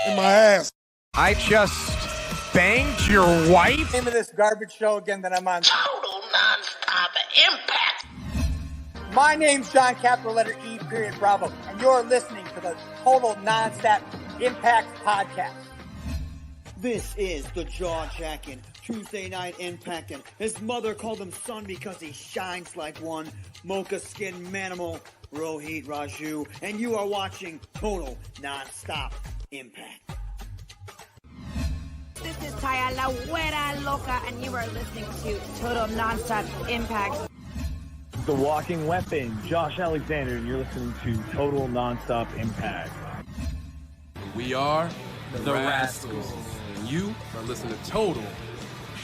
in my ass. I just banged your wife? Name of this garbage show again that I'm on. Total non-stop impact. My name's John, capital letter E, period, Bravo, and you're listening to the Total Non-Stop Impact Podcast. This is the jaw-jacking Tuesday night impacting. His mother called him son because he shines like one. Mocha skin manimal, Rohit Raju, and you are watching Total Non-Stop Impact. This is Taya La Güera Loca, and you are listening to Total Non-Stop Impact. The Walking Weapon, Josh Alexander, and you're listening to Total Non-Stop Impact. We are the Rascals. And you are listening to Total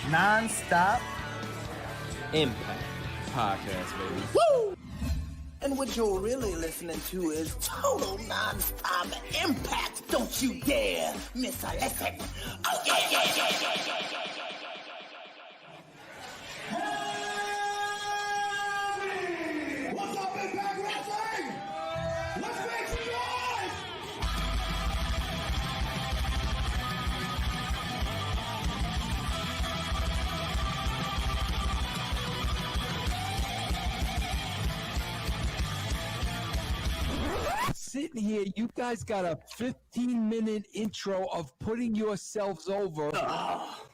Non-Stop Impact Podcast, baby. Woo! And what you're really listening to is Total Non-Stop Impact. Don't you dare miss a lesson. Oh, yeah. What's up, Impact Wrestling? Let's make some noise! Sitting here, you guys got a 15-minute intro of putting yourselves over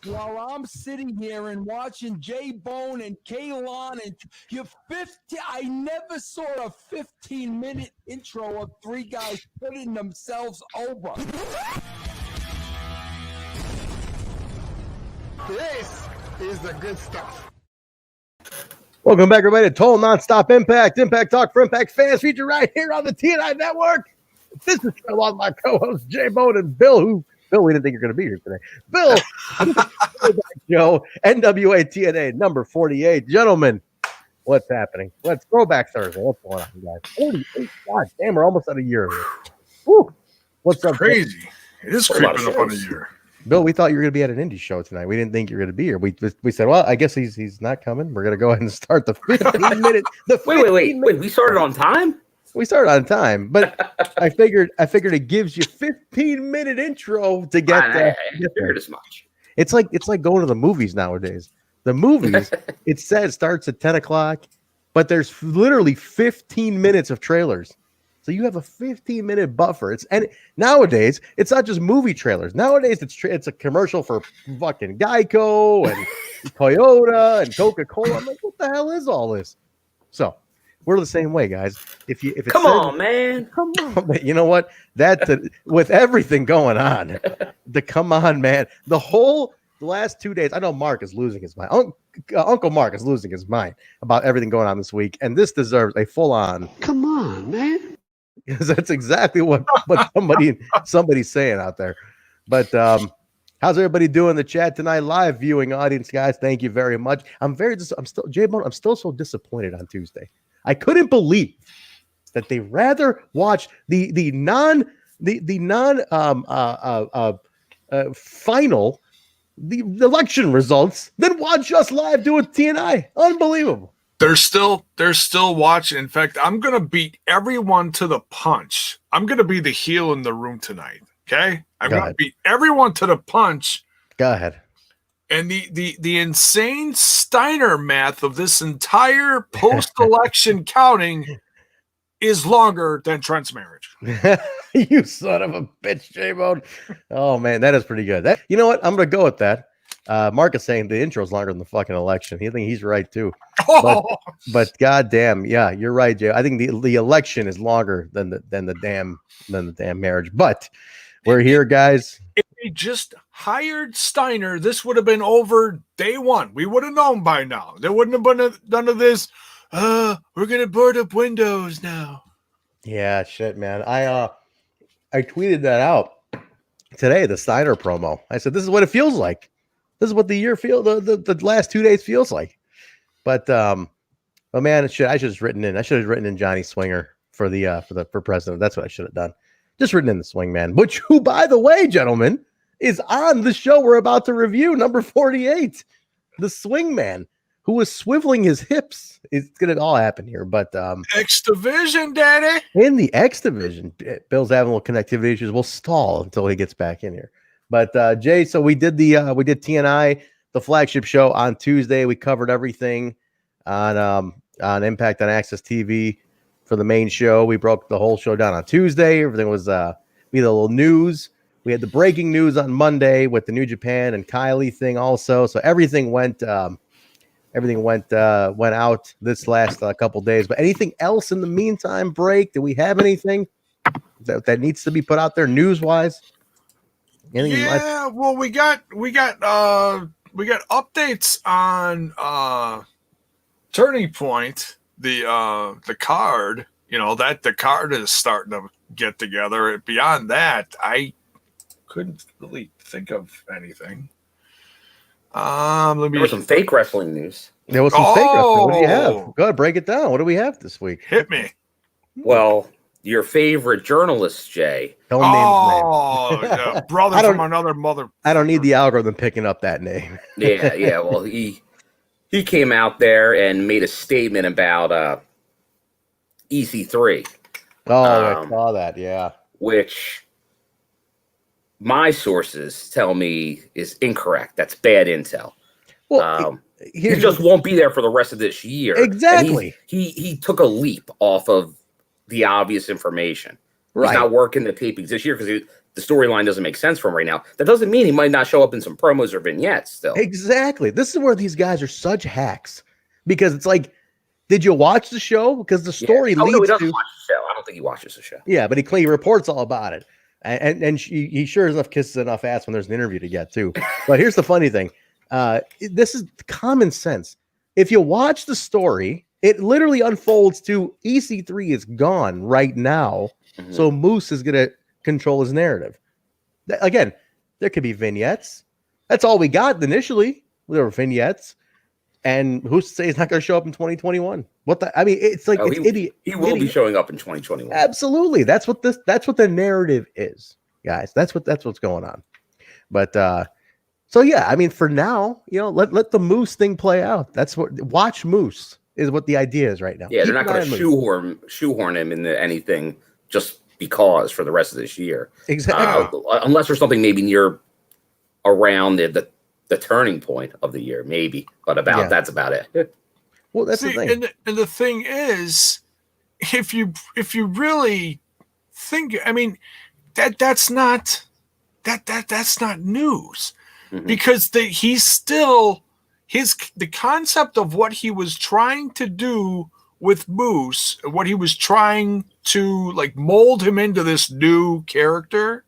while I'm sitting here and watching J-Bone and Kalon and your 50. I never saw a 15-minute intro of three guys putting themselves over. This is the good stuff. Welcome back, everybody, to Total Non-Stop Impact. Impact Talk for Impact fans, featured right here on the TNI Network. This is along my co-hosts, J-Bone and Bill, we didn't think you're going to be here today. Bill, Joe, NWA-TNA number 48. Gentlemen, what's happening? Let's Throwback Thursday. What's going on, guys? 48. God damn, we're almost at a year of this. Woo. What's up? Crazy. Bill? It is creeping up on a year. Bill, we thought you were going to be at an indie show tonight. We didn't think you were going to be here. We said, well, I guess he's not coming. We're going to go ahead and start the 15-minute. Wait. We started on time? We started on time, but I figured it gives you 15-minute intro to get there. I figured as much. It's like going to the movies nowadays. The movies, it says starts at 10 o'clock, but there's literally 15 minutes of trailers. So you have a 15-minute buffer. And nowadays, it's not just movie trailers. Nowadays, it's a commercial for fucking Geico and Toyota and Coca-Cola. I'm like, what the hell is all this? So we're the same way, guys. If it's come on, man. You know what? With everything going on, come on, man. The last 2 days, I know Mark is losing his mind. Uncle Mark is losing his mind about everything going on this week, and this deserves a full-on. Come on, man. Because that's exactly what somebody's saying out there. But how's everybody doing in the chat tonight? Live viewing audience, guys. Thank you very much. I'm still so disappointed on Tuesday. I couldn't believe that they rather watch the election results than watch us live do a TNI. Unbelievable. They're still watching. In fact, I'm gonna beat everyone to the punch. I'm gonna be the heel in the room tonight. Okay, I'm gonna beat everyone to the punch. Go ahead. And the insane Steiner math of this entire post-election counting is longer than Trent's marriage. You son of a bitch, J-Bone. Oh man, that is pretty good. You know what? I'm gonna go with that. Mark is saying the intro is longer than the fucking election. I think he's right too. But goddamn, yeah, you're right, Jay. I think the election is longer than the damn marriage. But we're here, guys. If they just hired Steiner, this would have been over day one. We would have known by now. There wouldn't have been none of this. We're gonna board up windows now. Yeah, shit, man. I tweeted that out today. The Steiner promo. I said, "This is what it feels like. This is what the year the last 2 days feels like." But man, I should have just written in. I should have written in Johnny Swinger for president. That's what I should have done. Just written in the swing man, which, who, by the way, gentlemen, is on the show we're about to review, number 48, the swing man. who was swiveling his hips. It's gonna all happen here, but X Division, Daddy. in the X Division, Bill's having a little connectivity issues. We'll stall until he gets back in here. But Jay, so we did TNI, the flagship show on Tuesday. We covered everything on Impact on Access TV for the main show. We broke the whole show down on Tuesday. Everything was we had a little news. We had the breaking news on Monday with the New Japan and Kylie thing also. So everything went out this last couple days. But anything else in the meantime? Break? Do we have anything that needs to be put out there news wise? Yeah, well, we got updates on Turning Point, the card. You know that the card is starting to get together. Beyond that, I couldn't really think of anything. There was some fake wrestling news. There was some fake wrestling. What do you have? Go ahead, break it down. What do we have this week? Hit me. Well, your favorite journalist, Jay. Don't name his name. Yeah, brother from another mother. I don't need the algorithm picking up that name. Yeah. Well, he came out there and made a statement about EC3. Oh, I saw that. Yeah. Which my sources tell me is incorrect. That's bad intel. Well, he just won't be there for the rest of this year. Exactly. He took a leap off of the obvious information. Right. He's not working the tapings this year because the storyline doesn't make sense for him right now. That doesn't mean he might not show up in some promos or vignettes still. Exactly. This is where these guys are such hacks because it's like, did you watch the show? Because the story leads no, he doesn't to watch the show. I don't think he watches the show. Yeah, but he reports all about it, and he sure enough kisses enough ass when there's an interview to get too. But here's the funny thing: this is common sense. If you watch the story, it literally unfolds to EC3 is gone right now, so Moose is going to control his narrative. Again, there could be vignettes. That's all we got initially. There were vignettes. And who's to say he's not going to show up in 2021? I mean, it's like it's idiot. He will be showing up in 2021. Absolutely. That's what the narrative is, guys. That's what's going on. But so yeah, I mean, for now, let the Moose thing play out. That's what watch Moose is what the idea is right now. Yeah, they're not going to shoehorn him into anything just because for the rest of this year. Exactly. Unless there's something maybe near around the turning point of the year, maybe. But that's about it. Well, that's the thing. And the thing is, if you really think, I mean, that's not news, because he's still the concept of what he was trying to do with Moose, what he was trying to like mold him into this new character,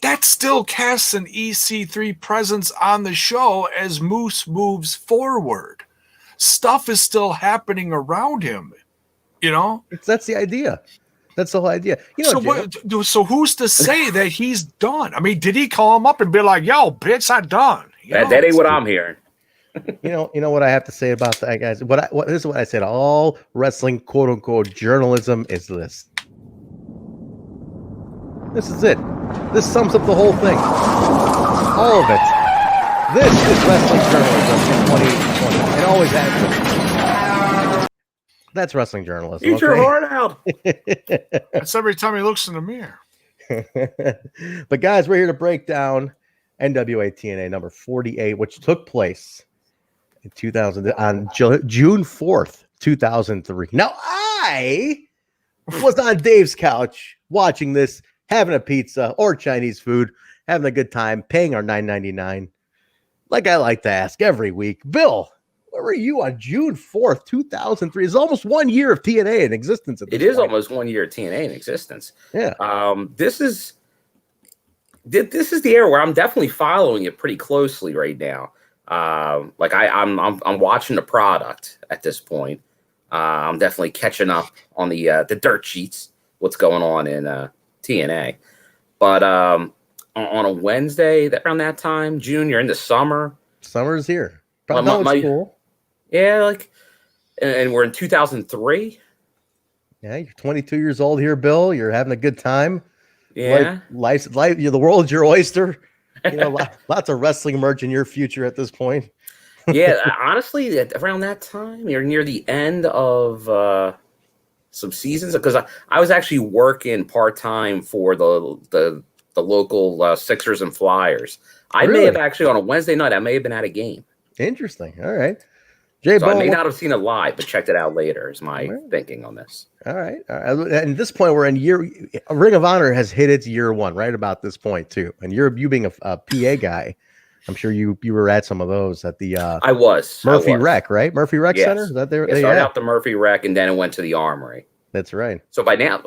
that still casts an EC3 presence on the show as Moose moves forward. Stuff is still happening around him, That's the idea. That's the whole idea. So who's to say that he's done? I mean, did he call him up and be like, "Yo, bitch, I'm done"? That ain't what I'm hearing. You know what I have to say about that, guys. This is what I said. All wrestling, quote unquote, journalism is this. This is it. This sums up the whole thing. All of it. This is wrestling journalism in 2020. It always has been. That's wrestling journalism. Eat your heart out. That's every time he looks in the mirror. But guys, we're here to break down NWA-TNA number 48, which took place in 2000 on June 4th, 2003. Now, I was on Dave's couch watching this, having a pizza or Chinese food, having a good time, paying our $9.99. Like I like to ask every week, Bill, where were you on June 4th, 2003? It's almost 1 year of TNA in existence. It is almost 1 year of TNA in existence. Yeah. This is the era where I'm definitely following it pretty closely right now. I'm watching the product at this point. I'm definitely catching up on the dirt sheets, what's going on in TNA. But on a Wednesday around that time, June, you're in the summer. Summer's here. Probably cool. Yeah, and we're in 2003. Yeah, you're 22 years old here, Bill. You're having a good time. Yeah, life. The world's your oyster. Lots of wrestling merch in your future at this point. Yeah, honestly, around that time, you're near the end of some seasons, because I was actually working part-time for the local Sixers and Flyers. I may have actually, on a Wednesday night, I may have been at a game. Interesting. All right. So I may not have seen it live, but checked it out later is my thinking on this. All right. And at this point, we're in Ring of Honor has hit its year one right about this point too. And you being a PA guy, I'm sure you were at some of those at the I was Murphy Rec, right? Murphy Rec Center. Is that there? Yeah, started out the Murphy Rec, and then it went to the Armory. That's right. So by now,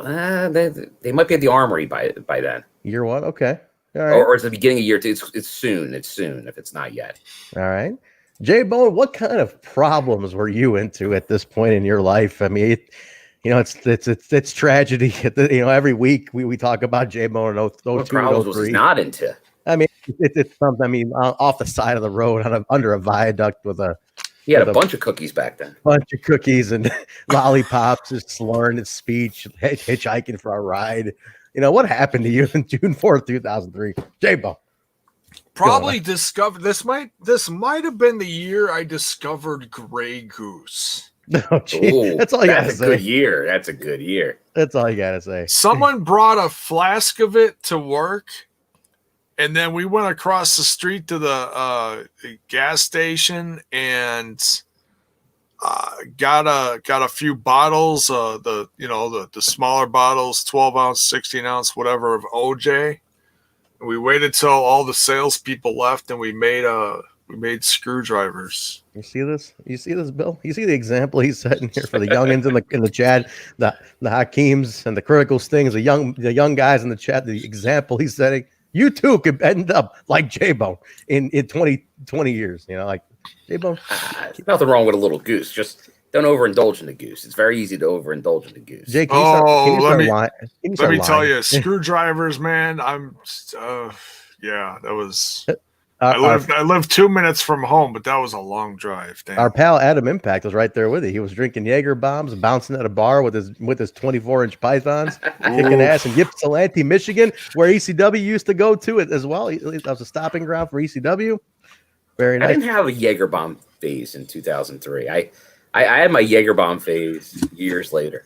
they might be at the Armory by then. Year one, okay. All right. Or it's the beginning of year two. It's soon. It's soon if it's not yet. All right. J-Bone, what kind of problems were you into at this point in your life? I mean, it's tragedy. Every week we talk about J-Bone and 02, What problems was he not into? I mean, it's something. I mean, off the side of the road under a viaduct with a. He had a bunch of cookies back then. Bunch of cookies and lollipops, just slurring his speech, hitchhiking for a ride. What happened to you in June 4th, 2003? J-Bone. Probably discovered this might have been the year I discovered Grey Goose. No, geez, that's all you gotta say. Good year. That's a good year. That's all you gotta say. Someone brought a flask of it to work, and then we went across the street to the gas station and got a few bottles, the smaller bottles, 12 ounce, 16 ounce, whatever, of OJ. And we waited till all the salespeople left, and we made screwdrivers. You see this? You see this, Bill? You see the example he's setting here for the youngins in the chat, the Hakeems and the Critical Stings, the young guys in the chat. The example he's setting. You too could end up like J-Bone in 20 years. Like J-Bone. Nothing wrong with a little goose. Just don't overindulge in the goose. It's very easy to overindulge in the goose. Jake, let me tell you, screwdrivers, man. That was. I lived 2 minutes from home, but that was a long drive. Damn. Our pal Adam Impact was right there with you. He was drinking Jaeger bombs, bouncing at a bar with his 24-inch pythons, kicking ass in Ypsilanti, Michigan, where ECW used to go to it as well. That was a stopping ground for ECW. Very nice. I didn't have a Jaeger bomb phase in 2003. I had my Jaeger bomb phase years later.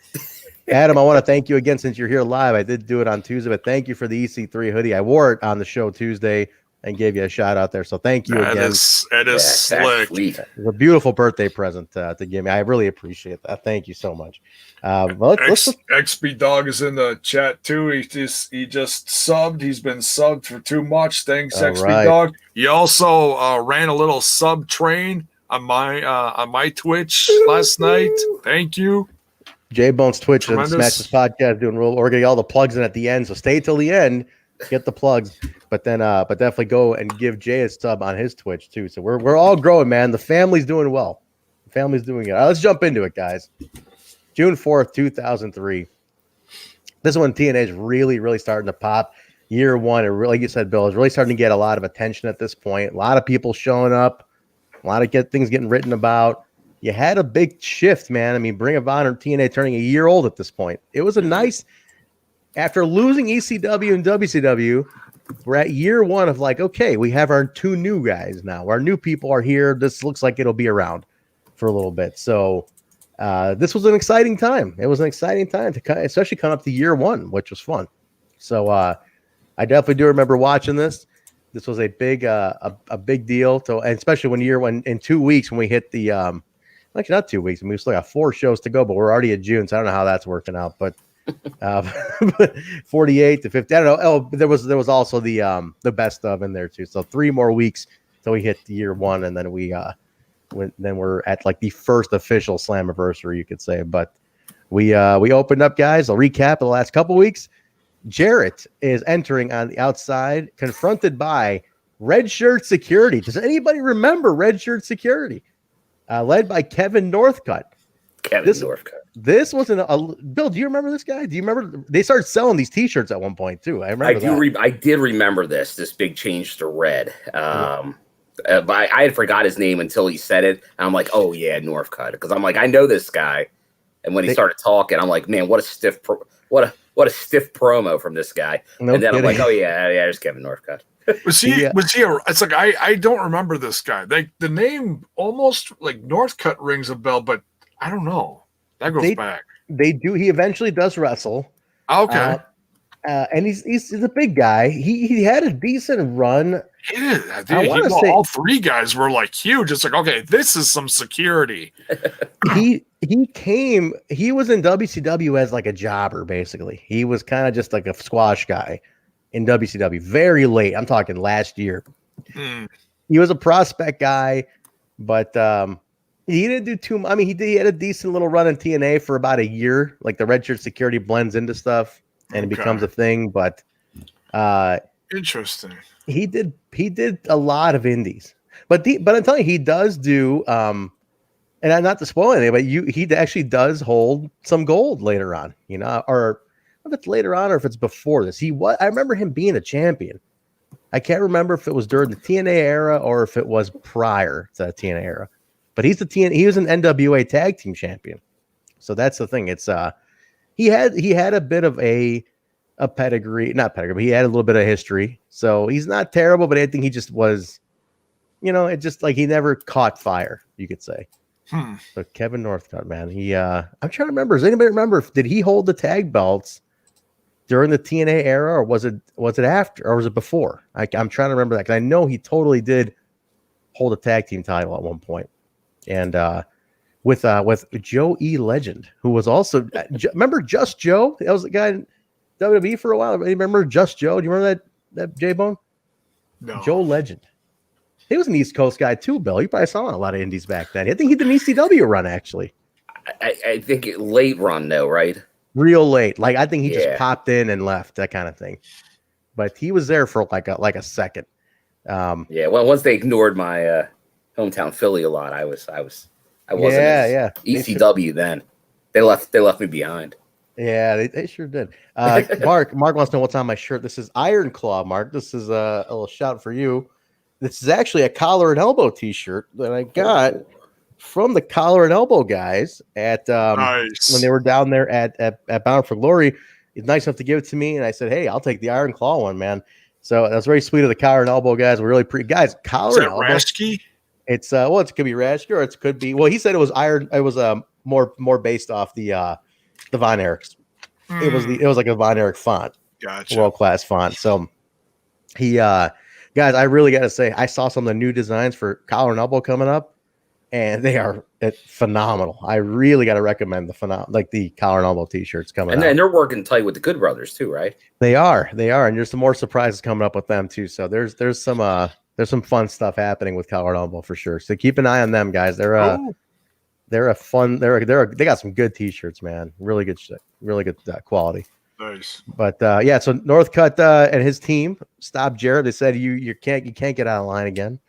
Adam, I want to thank you again since you're here live. I did do it on Tuesday, but thank you for the EC3 hoodie. I wore it on the show Tuesday and gave you a shout out there. So thank you again. It is slick. It's a beautiful birthday present to give me. I really appreciate that. Thank you so much. XB Dog is in the chat too. He just subbed. He's been subbed for too much. Thanks, XB Dog. He also ran a little sub train on my Twitch last night. Thank you. J-Bone's Twitch and Smash This Podcast doing we're getting all the plugs in at the end. So stay till the end. Get the plugs, but definitely go and give Jay a sub on his Twitch too. So we're all growing, man. The family's doing well. The family's doing it. All right, let's jump into it, guys. June 4th, 2003. This is when TNA is really, really starting to pop. Year one, like you said, Bill, is really starting to get a lot of attention at this point. A lot of people showing up. A lot of things getting written about. You had a big shift, man. I mean, Ring of Honor, TNA turning a year old at this point. It was a nice. After losing ECW and WCW, we're at year one of like, okay, we have our two new guys now. Our new people are here. This looks like it'll be around for a little bit. So this was an exciting time. It was an exciting time to especially come up to year one, which was fun. So I definitely do remember watching this. This was a big deal. So, and especially when in 2 weeks when we hit the actually not 2 weeks. I mean, we still got 4 shows to go, but we're already at June, so I don't know how that's working out, but. 48 to 50. I don't know. Oh, there was also the best of in there too. So 3 more weeks till we hit the year one, and then we're at like the first official Slammiversary, you could say. But we opened up, guys. I'll recap the last couple weeks. Jarrett is entering on the outside, confronted by Red Shirt Security. Does anybody remember Red Shirt Security? Led by Kevin Northcutt. Northcutt. This wasn't Bill. Do you remember this guy? Do you remember they started selling these T-shirts at one point too? I remember. I did remember this big change to red. But I had forgot his name until he said it, and I'm like, oh yeah, Northcutt, because I'm like, I know this guy. And when he started talking, I'm like, man, what a stiff promo from this guy. No and then kidding. I'm like, oh yeah, there's Kevin Northcutt. Was he? It's like I don't remember this guy. Like the name almost like Northcutt rings a bell, but I don't know. That goes back. They do. He eventually does wrestle. Okay. And he's a big guy. He had a decent run. He did. I want to say all three guys were like huge. It's like, okay, this is some security. He was in WCW as like a jobber, basically. He was kind of just like a squash guy in WCW. Very late. I'm talking last year. He was a prospect guy, but he didn't do too much. I mean, he had a decent little run in TNA for about a year. Like the redshirt security blends into stuff and it becomes a thing. But interesting. He did a lot of indies, but I'm telling you, he does do. And I'm not to spoil anything, but he actually does hold some gold later on. You know, or if it's later on or if it's before this. I remember him being a champion. I can't remember if it was during the TNA era or if it was prior to the TNA era. But he was an NWA tag team champion. So that's the thing. It's he had a bit of a pedigree, not pedigree, but he had a little bit of history. So he's not terrible, but I think he just was, it just like he never caught fire, you could say. So Kevin Northcutt, man, I'm trying to remember. Does anybody remember? Did he hold the tag belts during the TNA era, or was it after, or was it before? I'm trying to remember that because I know he totally did hold a tag team title at one point, and with Joe E. Legend, who was also remember Just Joe? That was the guy in WWE for a while. You remember Just Joe? Do you remember that J-Bone? No. Joe Legend. He was an East Coast guy too, Bill. You probably saw a lot of indies back then. I think he did an ECW run actually. I think late run though, right? Real late. Like I think he just popped in and left, that kind of thing. But he was there for like a second. Well, once they ignored my hometown Philly a lot, I wasn't ECW then. They left me behind. Yeah, they sure did. Mark wants to know what's on my shirt. This is Iron Claw, Mark. This is a little shout for you. This is actually a collar and elbow t-shirt that I got from the Collar and Elbow guys at when they were down there at Bound for Glory. He's nice enough to give it to me, and I said, "Hey, I'll take the Iron Claw one, man." So that's very sweet of the Collar and Elbow guys. We're really pretty guys. Collar and Elbow. Rashke? It's it could be Rashke or it could be. Well, he said it was Iron. It was more based off the Von Erichs. It was like a Von Erich font. Gotcha. World class font. So he guys, I really got to say, I saw some of the new designs for Collar and Elbow coming up, and they are phenomenal. I really got to recommend the Collar and Elbow t-shirts coming out. And they're working tight with the Good Brothers too, right? They are, and there's some more surprises coming up with them too. So there's some fun stuff happening with Collar and Elbow for sure. So keep an eye on them, guys. They got some good t-shirts, man. Really good shit. Really good quality. Nice. But so Northcutt and his team stopped Jarrett. They said you can't get out of line again, and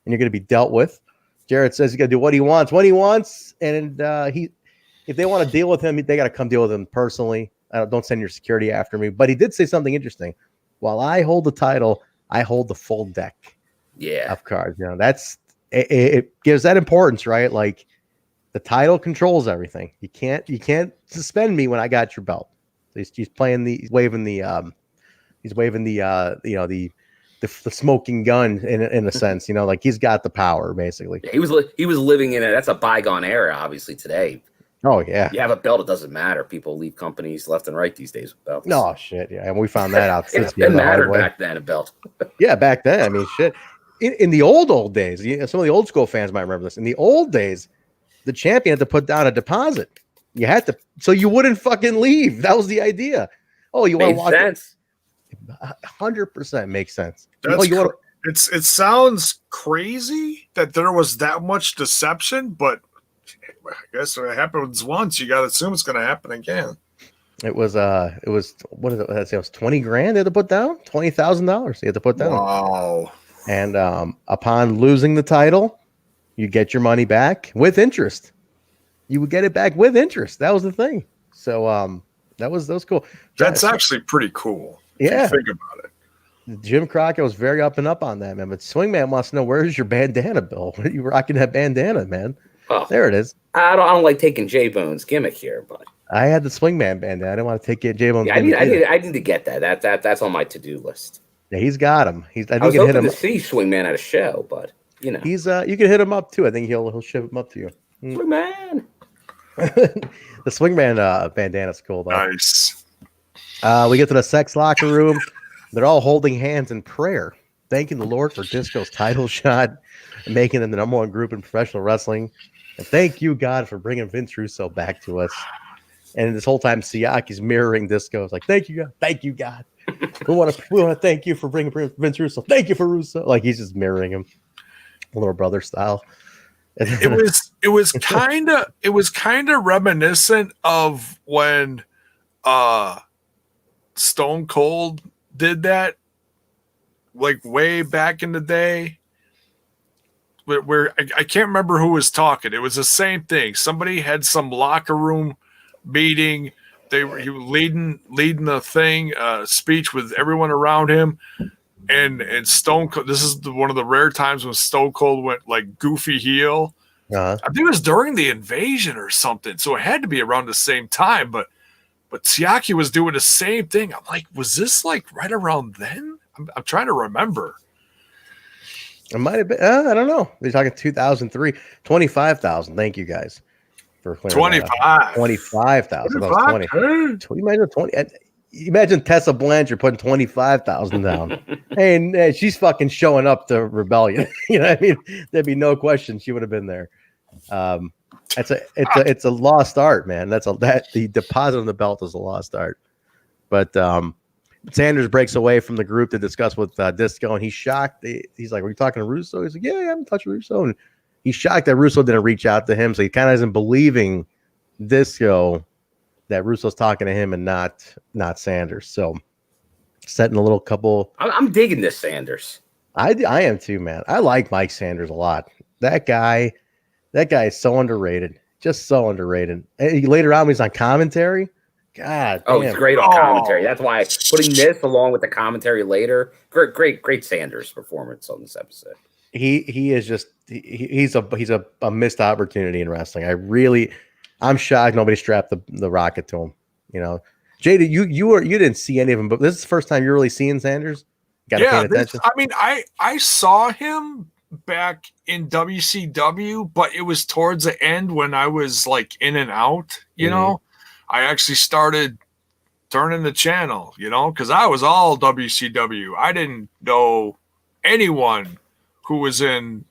you're going to be dealt with. Jarrett says he's going to do what he wants when he wants, and if they want to deal with him, they got to come deal with him personally. Don't send your security after me. But he did say something interesting. While I hold the title, I hold the full deck. Of cards. It gives that importance, right? Like the title controls everything. You can't suspend me when I got your belt. He's waving the smoking gun in a sense, like he's got the power basically. Yeah, he was living in that's a bygone era, obviously today. Oh yeah, you have a belt, it doesn't matter. People leave companies left and right these days with belts. No shit, yeah, and we found that out. It mattered back then, a belt. Yeah, back then, I mean, shit. In the old days, some of the old school fans might remember this. In the old days, the champion had to put down a deposit. You had to, so you wouldn't fucking leave. That was the idea. Oh, you want to walk? Sense. 100% makes sense. It sounds crazy that there was that much deception, but I guess if it happens once, you got to assume it's going to happen again. It was what did it say? It was 20 grand they had to put down. $20,000 they had to put down. Wow. And upon losing the title, you get your money back with interest. You would get it back with interest. That was the thing. So that was cool. That's actually pretty cool. Yeah. If you think about it. Jim Crockett was very up and up on that, man. But Swingman wants to know, where's your bandana, Bill? Where are you rocking that bandana, man? Oh, there it is. I don't like taking J-Bone's gimmick here, but I had the Swingman bandana. I didn't want to take J-Bone's gimmick. I need to get that. That's on my to-do list. Yeah, he's got him. I think I was you can hit hoping him. to see Swingman at a show, but you know, He's you can hit him up too. I think he'll ship him up to you. Swingman. The Swingman bandana's cool though. Nice. We get to the sex locker room. They're all holding hands in prayer, thanking the Lord for Disco's title shot, and making them the number one group in professional wrestling. And thank you, God, for bringing Vince Russo back to us. And this whole time, Siaki's mirroring Disco. It's like, thank you, God. Thank you, God. We want to thank you for bringing Vince Russo. Thank you for Russo. Like he's just mirroring him, little brother style. It was kind of reminiscent of when Stone Cold did that, like way back in the day. Where I can't remember who was talking. It was the same thing. Somebody had some locker room meeting. He was leading the thing, speech with everyone around him, and Stone Cold. This is one of the rare times when Stone Cold went like goofy heel. I think it was during the invasion or something, so it had to be around the same time. But Siaki was doing the same thing. I'm like, was this like right around then? I'm trying to remember. It might have been. I don't know. They're talking 2003, 25,000. Thank you guys for 25. 25,000. 20. Imagine 20. Imagine Tessa Blanchard putting 25,000 down. and she's fucking showing up to Rebellion. You know what I mean? There'd be no question she would have been there. It's a lost art, man. The deposit on the belt is a lost art. But Sanders breaks away from the group to discuss with Disco, and he's shocked. He's like, "Are you talking to Russo?" He's like, "Yeah, I haven't touched Russo." And he's shocked that Russo didn't reach out to him, so he kind of isn't believing Disco that Russo's talking to him and not Sanders. So setting a little couple. I'm digging this Sanders. I am too, man. I like Mike Sanders a lot. That guy is so underrated, just so underrated. And later on, he's on commentary. God, oh, damn. he's great on commentary. That's why putting this along with the commentary later, great Sanders performance on this episode. He is just he's a missed opportunity in wrestling. I'm shocked nobody strapped the rocket to him. You know, Jay, you didn't see any of them, but this is the first time you're really seeing Sanders. Yeah, I saw him back in WCW, but it was towards the end when I was like in and out. You know. I actually started turning the channel, you know, because I was all WCW. I didn't know anyone who was in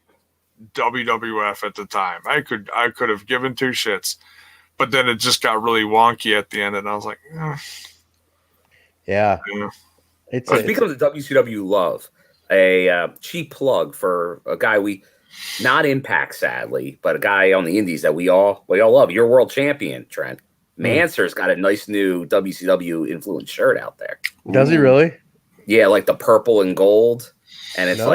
WWF at the time. I could have given two shits, but then it just got really wonky at the end, and I was like, yeah. Speaking of the WCW love, a cheap plug for a guy not Impact, sadly, but a guy on the Indies that we all love. Your world champion, Trent. Manser's got a nice new WCW influenced shirt out there. Does he really? Yeah, like the purple and gold, and it's it's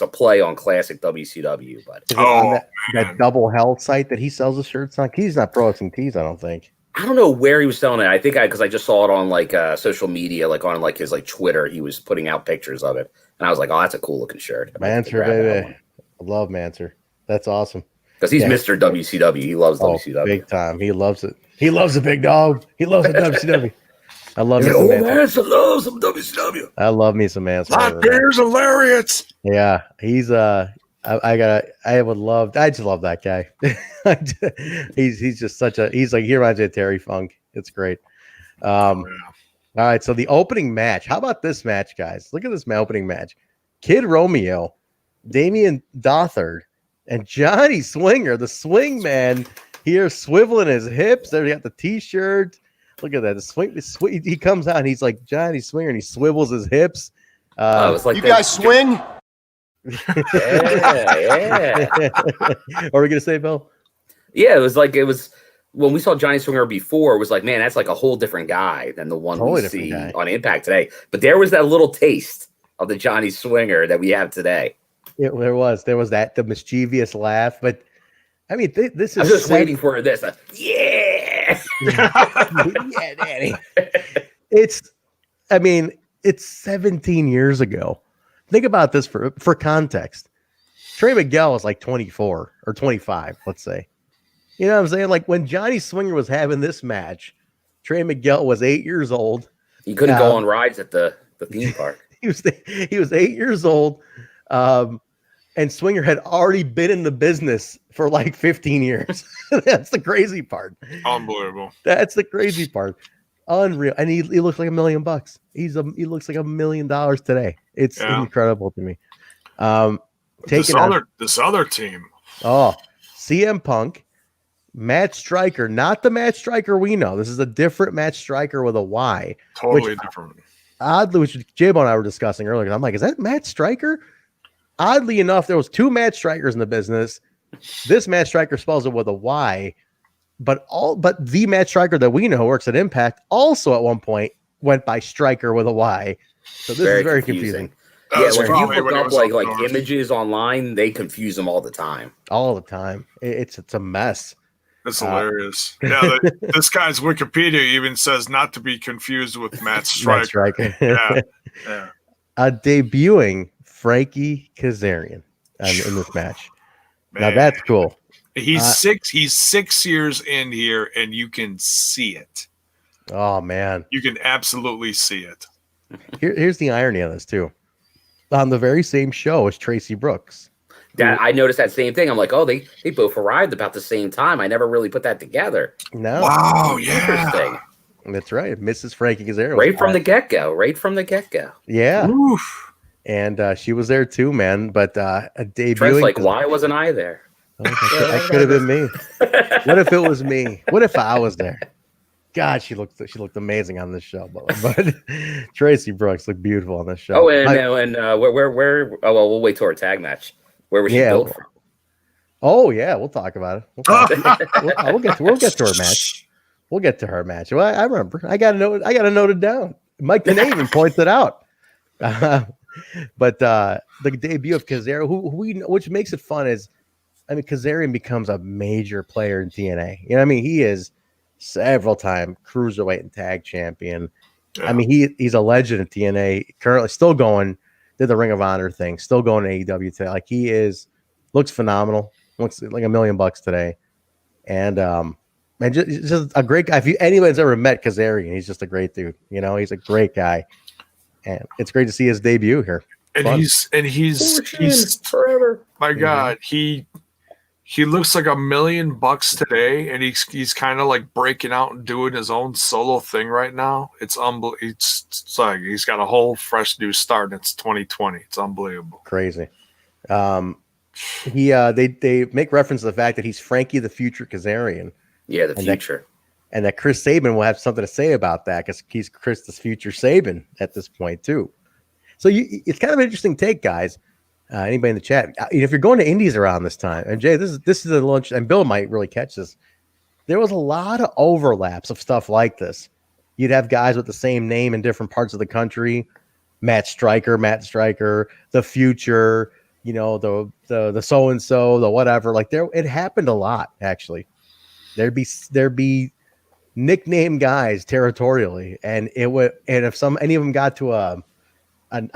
a play on classic WCW. But that double hell site that he sells the shirts on. He's not Pro Wrestling Tees, I don't think. I don't know where he was selling it. I think because I just saw it on like social media, like on like his like Twitter. He was putting out pictures of it, and I was like, "Oh, that's a cool looking shirt." Manser, baby, I love Manser. That's awesome. Because he's Mr. WCW. He loves WCW. Big time. He loves it. He loves the big dog. He loves the WCW. I love me some Manser loves some WCW. I love me some Manser. Hot beers and lariats. Yeah. He's I just love that guy. he's just he reminds me of Terry Funk. It's great. All right. So the opening match. How about this match, guys? Look at this opening match. Kid Romeo, Damien Dothar, and Johnny Swinger, the swing man, here swiveling his hips. There, he got the t-shirt. Look at that. The swing. He comes out and he's like Johnny Swinger, and he swivels his hips. Like you guys swing? Yeah. What are we gonna say, Bill? Yeah, it was when we saw Johnny Swinger before. It was like, man, that's like a whole different guy than the one we see on Impact today. But there was that little taste of the Johnny Swinger that we have today. Yeah, there was the mischievous laugh, but I mean, this is. I'm just waiting for this. Yeah, yeah, Daddy. It's 17 years ago. Think about this for context. Trey Miguel was like 24 or 25, let's say. You know what I'm saying? Like when Johnny Swinger was having this match, Trey Miguel was 8 years old. He couldn't go on rides at the the theme park. He was 8 years old, and Swinger had already been in the business for like 15 years. That's the crazy part. Unbelievable. That's the crazy part. Unreal. And he looks like $1 million. He looks like $1 million today. It's incredible to me. This other team. Oh, CM Punk, Matt Stryker, not the Matt Stryker we know. This is a different Matt Stryker with a Y. Totally different. Oddly, which J-Bo and I were discussing earlier. I'm like, is that Matt Stryker? Oddly enough, there was 2 Matt Strykers in the business. This Matt Stryker spells it with a Y, but the Matt Stryker that we know works at Impact also at one point went by Stryker with a Y. So this is very confusing. Yeah, when you look up like images online, they confuse them all the time. All the time. It's a mess. That's hilarious. Yeah, this guy's Wikipedia even says not to be confused with Matt Stryker. Yeah. Debuting Frankie Kazarian in this match. Man. Now that's cool. He's 6 years in here, and you can see it. Oh man, you can absolutely see it. Here's the irony of this too. On the very same show as Traci Brooks. I noticed that same thing. I'm like, oh, they both arrived about the same time. I never really put that together. No. Wow, yeah. Interesting. That's right. Mrs. Frankie Kazarian. Right from the get-go. Yeah. Oof. And she was there too, man. But a debuting. Trent's like, why wasn't I there? That could have been me. What if it was me? What if I was there? God, she looked amazing on this show, but Traci Brooks looked beautiful on this show. Oh, and where? Oh, well, we'll wait till our tag match. Where was she built from? Oh yeah, we'll talk about it. We'll get to her match. We'll get to her match. Well, I remember. I got to note it down. Mike Tenay even points it out. But the debut of Kazarian, who we know, which makes it fun, is Kazarian becomes a major player in TNA. You know what I mean? He is several time cruiserweight and tag champion. Yeah. I mean, he's a legend in TNA. Currently, still going. Did the Ring of Honor thing. Still going to AEW today. Like looks phenomenal. Looks like $1 million today, and just a great guy. If anybody's ever met Kazarian, he's just a great dude. You know, he's a great guy, and it's great to see his debut here. And he's forever. My God, he looks like $1 million today, and he's kind of like breaking out and doing his own solo thing right now. It's unbelievable. It's like he's got a whole fresh new start. And it's 2020. It's unbelievable. Crazy. They make reference to the fact that he's Frankie the Future Kazarian. Yeah, the future. And that Chris Sabin will have something to say about that because he's Chris the Future Sabin at this point too. So it's kind of an interesting take, guys. Anybody in the chat, if you're going to Indies around this time, and Jay, this is a lunch, and Bill might really catch this. There was a lot of overlaps of stuff like this. You'd have guys with the same name in different parts of the country. Matt Stryker, the Future, you know, the so and so, the whatever. Like it happened a lot actually. There'd be nickname guys territorially, and if any of them got to a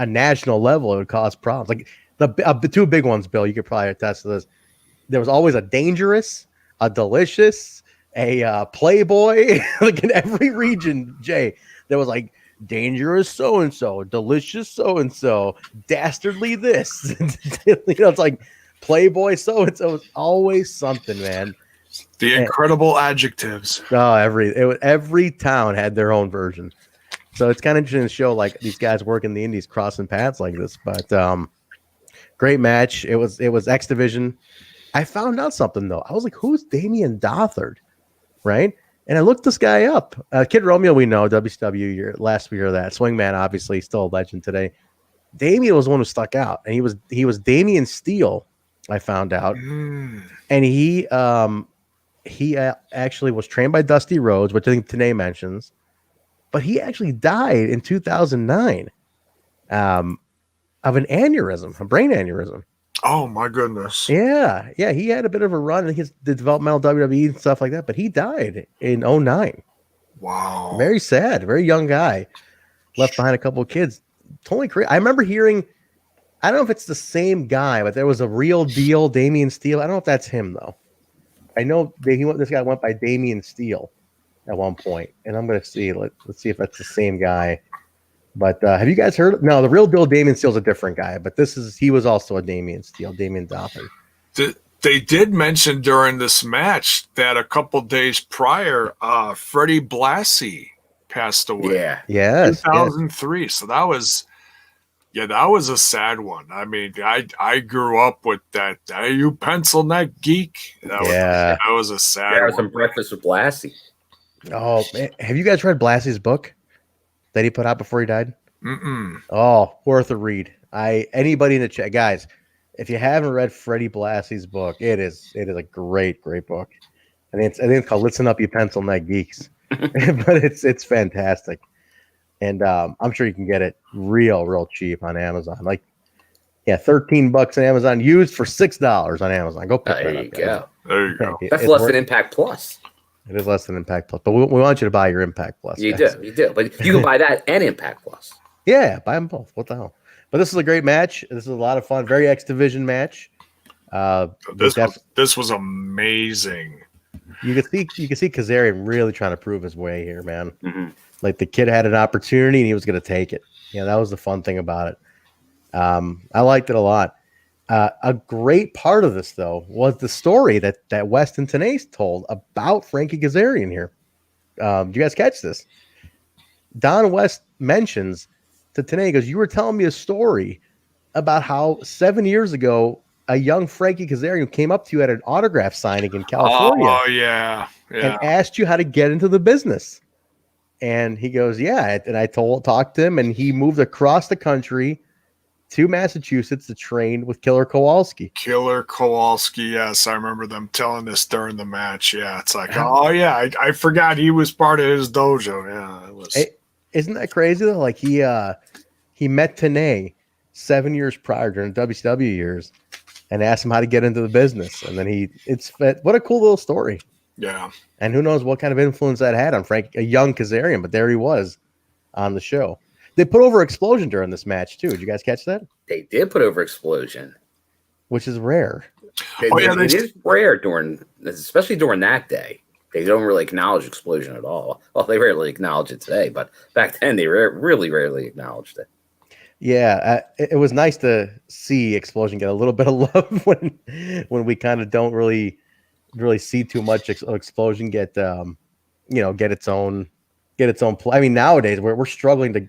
national level, it would cause problems. Like the two big ones, Bill, you could probably attest to this. There was always a Dangerous, a Delicious, a Playboy. Like in every region, Jay, there was like Dangerous so-and-so, Delicious so-and-so, Dastardly this. You know, it's like Playboy so-and-so. It's always something, man. The incredible adjectives. Oh, every town had their own version. So it's kind of interesting to show like these guys working the Indies crossing paths like this. But great match. It was X Division. I found out something though. I was like, who's Damien Dothar? Right? And I looked this guy up. Kid Romeo, we know, WCW last year of that. Swingman, obviously, still a legend today. Damien was the one who stuck out. And he was Damien Steele, I found out. And he actually was trained by Dusty Rhodes, which I think Tenay mentions. But he actually died in 2009 of an aneurysm, a brain aneurysm. Oh, my goodness. Yeah. He had a bit of a run in the developmental WWE and stuff like that, but he died in 2009. Wow. Very sad. Very young guy. Left behind a couple of kids. Totally crazy. I remember hearing, I don't know if it's the same guy, but there was a Real Deal Damien Steele. I don't know if that's him, though. I know this guy went by Damien Steele at one point, and I'm going to see. Let's see if that's the same guy. But have you guys heard? No, the real deal Damien Steele's a different guy, but he was also a Damien Steele, Damien Dothar. They did mention during this match that a couple days prior, Freddie Blassie passed away. Yeah. 2003. So that was a sad one. I mean, I grew up with that. Hey, you pencil neck geek. That was a sad one. Some breakfast with Blassie. Oh, man. Have you guys read Blassie's book that he put out before he died? Mm-mm. Oh, worth a read. Anybody in the chat, guys, if you haven't read Freddie Blassie's book, it is a great book. I think it's called "Listen Up, You Pencil Neck Geeks," but it's fantastic, and I'm sure you can get it real cheap on Amazon. Like, $13 on Amazon, used for $6 on Amazon. Go pick that up. There you go. That's less than Impact Plus. It is less than Impact Plus, but we want you to buy your Impact Plus. You do, but you can buy that and Impact Plus. Yeah, buy them both. What the hell? But this is a great match. This is a lot of fun. Very X Division match. This was amazing. You can see Kazarian really trying to prove his way here, man. Mm-hmm. Like the kid had an opportunity and he was going to take it. Yeah, that was the fun thing about it. I liked it a lot. A great part of this, though, was the story that West and TNA told about Frankie Kazarian here. Do you guys catch this? Don West mentions to TNA, he goes, "You were telling me a story about how 7 years ago a young Frankie Kazarian came up to you at an autograph signing in California. Oh, yeah. And asked you how to get into the business." And he goes, "Yeah." And I talked to him, and he moved across the country to Massachusetts to train with Killer Kowalski. Killer Kowalski, yes. I remember them telling this during the match. Yeah, it's like, oh, yeah, I forgot he was part of his dojo. Yeah, it was. Isn't that crazy, though? Like, he met TNA 7 years prior during the WCW years and asked him how to get into the business. And then what a cool little story. Yeah. And who knows what kind of influence that had on Frank, a young Kazarian, but there he was on the show. They put over Explosion during this match, too. Did you guys catch that? They did put over Explosion. Which is rare. It is rare especially during that day. They don't really acknowledge Explosion at all. Well, they rarely acknowledge it today, but back then they really rarely acknowledged it. Yeah, it was nice to see Explosion get a little bit of love when we kind of don't really see too much Explosion get its own play. I mean, nowadays we're struggling to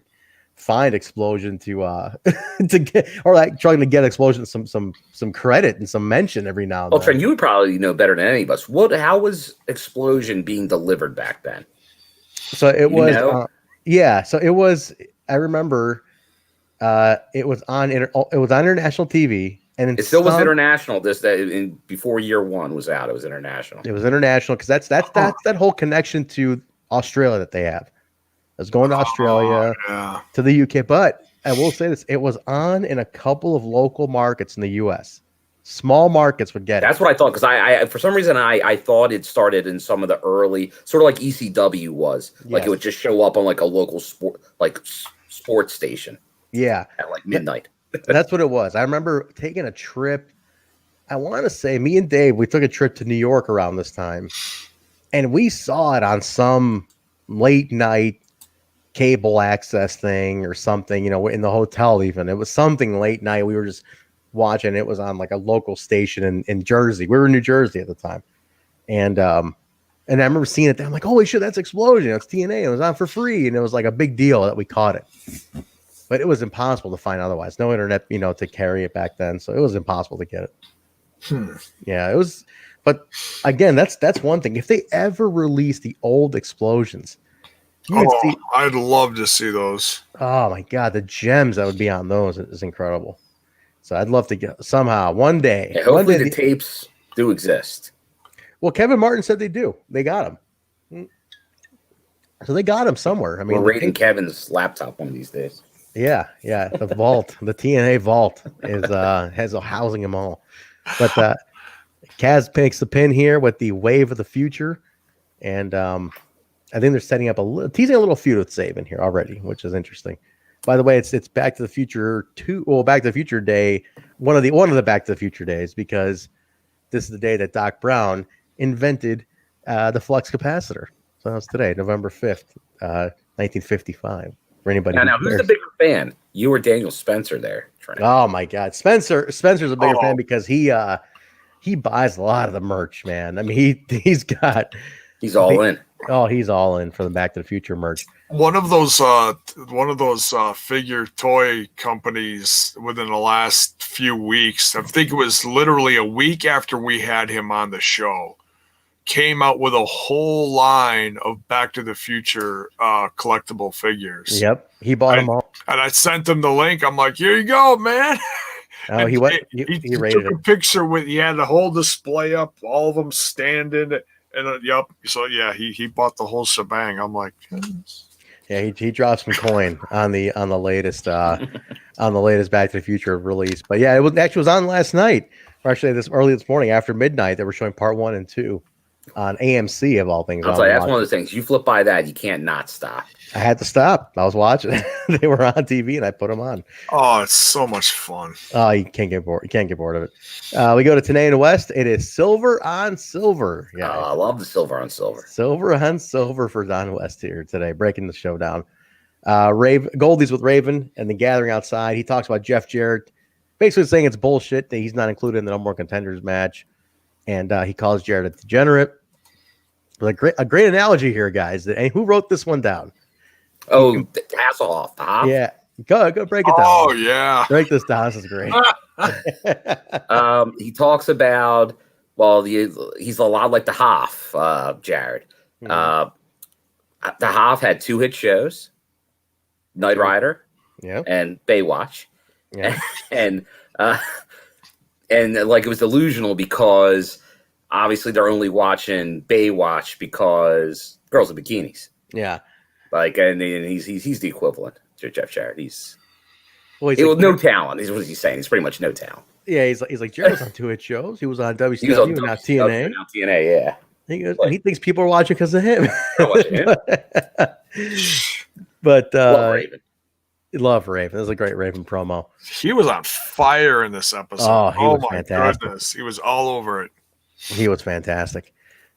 find Explosion to get, or like trying to get Explosion some credit and some mention every now and then. Well, Trent, you would probably know better than any of us. How was Explosion being delivered back then? So it was, so it was. I remember, it was on international TV, and it still was international. Before year one was out, it was international. It was international because that's that whole connection to Australia that they have. I was going to Australia, to the UK, but I will say this: it was on in a couple of local markets in the US. Small markets would get it. That's what I thought, because I for some reason I thought it started in some of the early, sort of like ECW was, like it would just show up on like a local sports station. Yeah, at like midnight. That's what it was. I remember taking a trip. I want to say me and Dave, we took a trip to New York around this time, and we saw it on some late night cable access thing or something, in the hotel. Even it was something late night. We were just watching. It was on like a local station in Jersey. We were in New Jersey at the time, and I remember seeing it there. I'm like, holy shit, that's Explosion. It's TNA. It was on for free, and it was like a big deal that we caught it. But it was impossible to find otherwise. No internet, to carry it back then, so it was impossible to get it. Yeah, it was. But again, that's one thing. If they ever release the old Explosions, I'd love to see those. Oh my god, the gems that would be on those is incredible. So I'd love to get somehow one day. Yeah, hopefully the tapes do exist. Well, Kevin Martin said they do. They got them. So they got him somewhere. I mean, we're raiding Kevin's laptop one of these days. Yeah. The vault, the TNA vault has a housing them all. But Kaz picks the pin here with the Wave of the Future, and I think they're setting up teasing a little feud with Saban here already, which is interesting. By the way, it's Back to the Future 2. Well, Back to the Future Day, one of the Back to the Future days, because this is the day that Doc Brown invented the flux capacitor. So that's today, November 5th, 1955. For anybody. Now, who's the bigger fan? You or Daniel Spencer there, Trent? Oh my God, Spencer's a bigger fan because he buys a lot of the merch, man. I mean, he's all in. Oh, he's all in for the Back to the Future merch. One of those figure toy companies within the last few weeks, I think it was literally a week after we had him on the show, came out with a whole line of Back to the Future collectible figures. Yep, he bought them all, and I sent him the link. I'm like, here you go, man. Oh, he went. He rated took a picture with. He had the whole display up, all of them standing. And yep. So yeah, he bought the whole shebang. I'm like, yeah, he dropped some coin on the latest Back to the Future release. But yeah, it was on last night, or actually early this morning after midnight. They were showing part 1 and 2 on AMC of all things. I'll tell you, that's one of the things. You flip by that, you can't not stop. I had to stop. I was watching. They were on TV, and I put them on. Oh, it's so much fun. Oh, you can't get bored. You can't get bored of it. We go to TNA in the West. It is silver on silver. Yeah, I love the silver on silver. Silver on silver for Don West here today, breaking the show down. Goldie's with Raven and the Gathering outside. He talks about Jeff Jarrett, basically saying it's bullshit that he's not included in the No More Contenders match, and he calls Jarrett a degenerate. A great analogy here, guys. And who wrote this one down? Oh, Hasselhoff. Huh? Yeah. Go break it down. Oh, yeah. Break this down. This is great. He talks about, he's a lot like the Hoff, Jarrett. The Hoff had 2 hit shows, Knight Rider and Baywatch. Yeah. and like it was delusional because obviously they're only watching Baywatch because girls in bikinis. Yeah. Like, and he's the equivalent to Jeff Jarrett. He's like, no talent. Is what he's saying. He's pretty much no talent. Yeah, he's like Jarrett was on 2 hit shows. He was on WCW, now TNA. Now TNA, yeah. And he thinks people are watching because of him. But love Raven. This is a great Raven promo. He was on fire in this episode. Oh, my fantastic. Goodness, he was all over it. He was fantastic.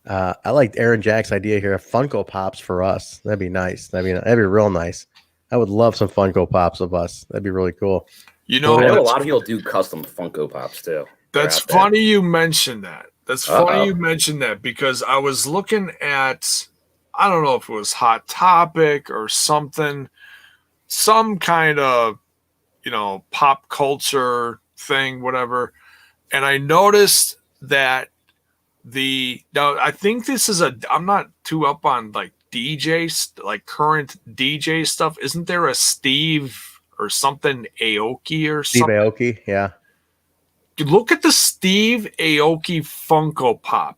I liked Aaron Jack's idea here. Funko Pops for us. That'd be nice. That'd be real nice. I would love some Funko Pops of us. That'd be really cool. I know a lot of people do custom Funko Pops too. That's funny you mentioned that. That's funny you mentioned that because I was looking at, I don't know if it was Hot Topic or something, some kind of, pop culture thing, whatever. And I noticed that I think this is I'm not too up on like DJs, like current DJ stuff. Isn't there a Steve or something Aoki or Steve something? Aoki, yeah. Look at the Steve Aoki Funko Pop.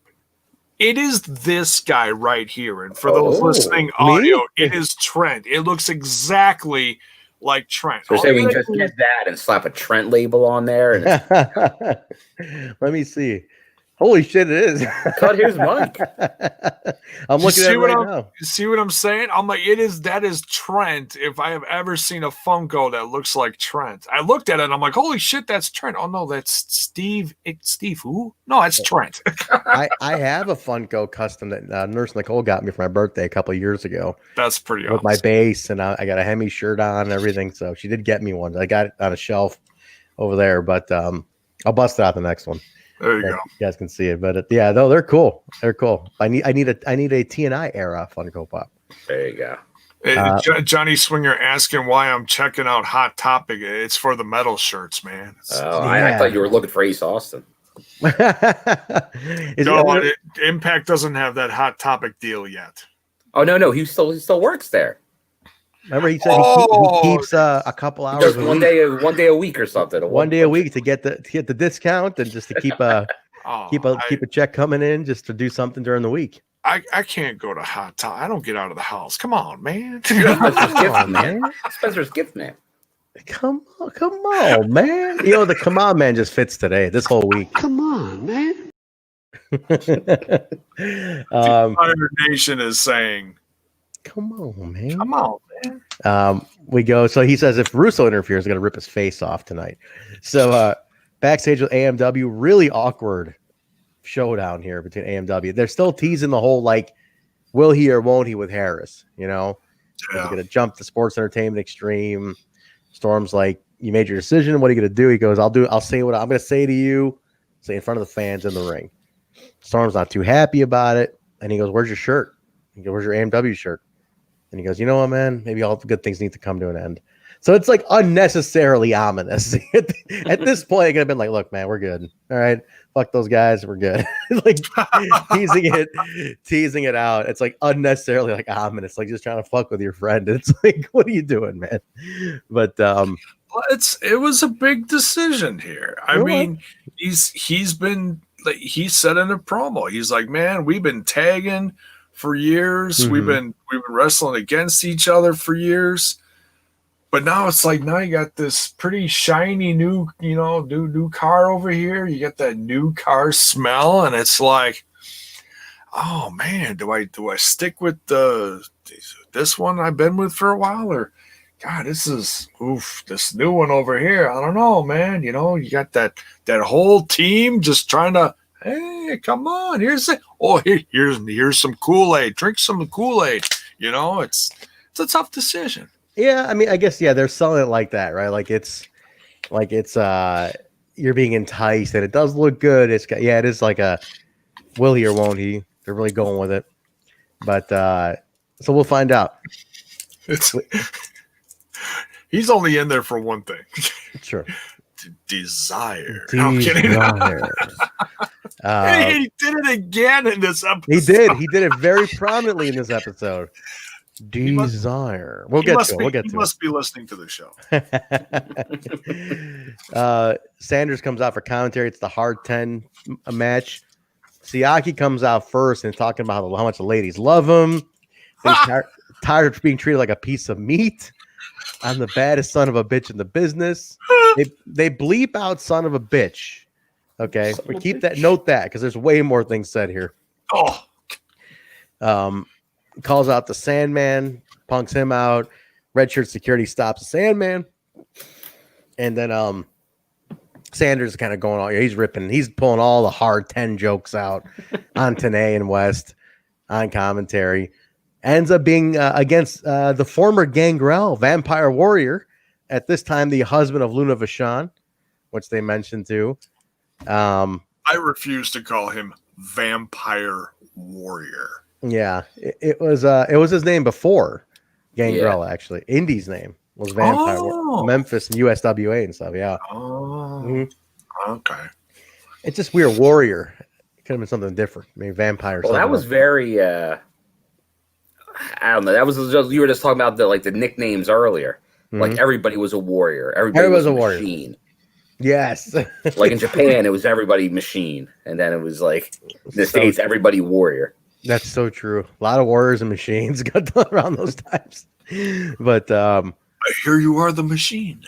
It is this guy right here. And for those listening audio, it is Trent. It looks exactly like Trent. So say we can just get that and slap a Trent label on there. And let me see. Holy shit, it is. Cut his mic. I'm looking at it right now. You see what I'm saying? I'm like, that is Trent. If I have ever seen a Funko that looks like Trent. I looked at it and I'm like, holy shit, that's Trent. Oh no, that's Steve. Steve who? No, that's Trent. I have a Funko custom that Nurse Nicole got me for my birthday a couple of years ago. That's pretty awesome. With my base, and I got a Hemi shirt on and everything. So she did get me one. I got it on a shelf over there, but I'll bust it out the next one. There you go. You guys can see it, but they're cool. They're cool. I need a TNI era Funko Pop. There you go. Hey, Johnny Swinger asking why I'm checking out Hot Topic. It's for the metal shirts, man. I thought you were looking for Ace Austin. Impact doesn't have that Hot Topic deal yet. Oh no, he still works there. Remember, he said he keeps a couple hours. One day a week or something. One day a week to get the discount and just to keep a check coming in just to do something during the week. I can't go to Hot Topic. I don't get out of the house. Come on, man. Spencer's gift man. Come on, man. The come on, man just fits today. This whole week. Come on, man. The entire nation is saying, come on, man. Come on, man. We go. So he says if Russo interferes, he's going to rip his face off tonight. So backstage with AMW, really awkward showdown here between AMW. They're still teasing the whole like, will he or won't he with Harris? Is he going to jump to Sports Entertainment Extreme? Storm's like, you made your decision. What are you going to do? He goes, I'll say what I'm going to say to you. Say in front of the fans in the ring. Storm's not too happy about it. And he goes, where's your shirt? He goes, where's your AMW shirt? And he goes, you know what, man? Maybe all the good things need to come to an end. So it's like unnecessarily ominous. At this point, it could have been like, look, man, we're good. All right. Fuck those guys. We're good. Like teasing it out. It's like unnecessarily like ominous, like just trying to fuck with your friend. It's like, what are you doing, man? But it was a big decision here. I mean, he's been like, he said in a promo, he's like, man, we've been tagging for years. Mm-hmm. We've been wrestling against each other for years. But now it's like, now you got this pretty shiny new car over here. You get that new car smell, and it's like, oh man, do I stick with this one I've been with for a while, or God, this new one over here? I don't know, man. You know, you got that whole team just trying to, hey, come on, here's some Kool-Aid. Drink some Kool-Aid. You know, it's a tough decision. Yeah, I mean, I guess they're selling it like that, right? Like it's you're being enticed, and it does look good. It is like a will he or won't he? They're really going with it, but so we'll find out. He's only in there for one thing. Sure. Desire. I'm kidding. He did it again in this episode. He did it very prominently in this episode. Desire. We'll get to it. He must be listening to the show. Sanders comes out for commentary. It's the hard 10 match. Siaki comes out first and talking about how much the ladies love him. They're tired of being treated like a piece of meat. I'm the baddest son of a bitch in the business. They bleep out son of a bitch. Okay, we keep that. Note that because there's way more things said here. Calls out the Sandman, punks him out. Red shirt security stops the Sandman, and then Sanders is kind of going on. He's pulling all the hard 10 jokes out on TNA and West on commentary. Ends up being against the former Gangrel, Vampire Warrior, at this time the husband of Luna Vachon, which they mentioned too. I refuse to call him Vampire Warrior. Yeah, it was his name before Gangrel, actually. Indy's name was Vampire Memphis and USWA and stuff. Yeah. Okay. It's just weird. Warrior. It could have been something different. Maybe Vampire. Well, that was very. I don't know. That was just, you were just talking about the nicknames earlier. Mm-hmm. Like everybody was a warrior. Everybody was a warrior. Machine. Yes. Like in Japan, it was everybody machine, and then it was like in the States, everybody warrior. That's so true. A lot of warriors and machines got done around those times. But I hear you are the machine.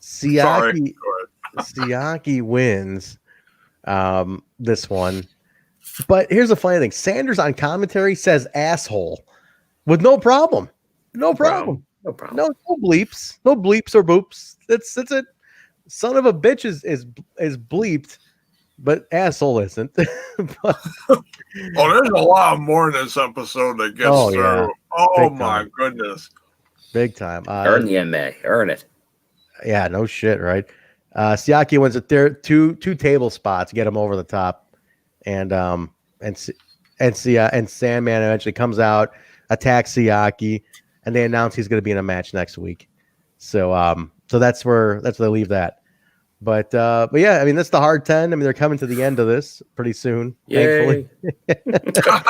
Siaki wins this one. But here's the funny thing. Sanders on commentary says asshole with no problem. No problem. No bleeps. No bleeps or boops. That's it. Son of a bitch is bleeped. But asshole isn't. There's a lot more in this episode that gets through. Yeah. Oh, my goodness. Big time. Earn the MA. Earn it. Yeah, no shit, right? Siaki wins at their two table spots, get him over the top. And Sandman eventually comes out, attacks Siaki, and they announce he's going to be in a match next week. So that's where they leave that. But yeah, I mean, that's the hard 10. I mean, they're coming to the end of this pretty soon. Yay. Thankfully.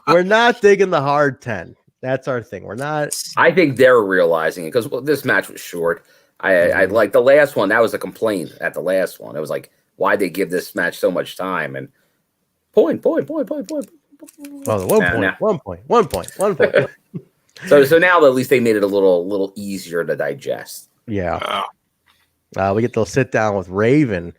We're not digging the hard 10. That's our thing. We're not. I think they're realizing it because this match was short. I like the last one. That was a complaint at the last one. It was like, why'd they give this match so much time? And point. Oh, one point. So now at least they made it a little easier to digest. Yeah. We get to sit down with Raven.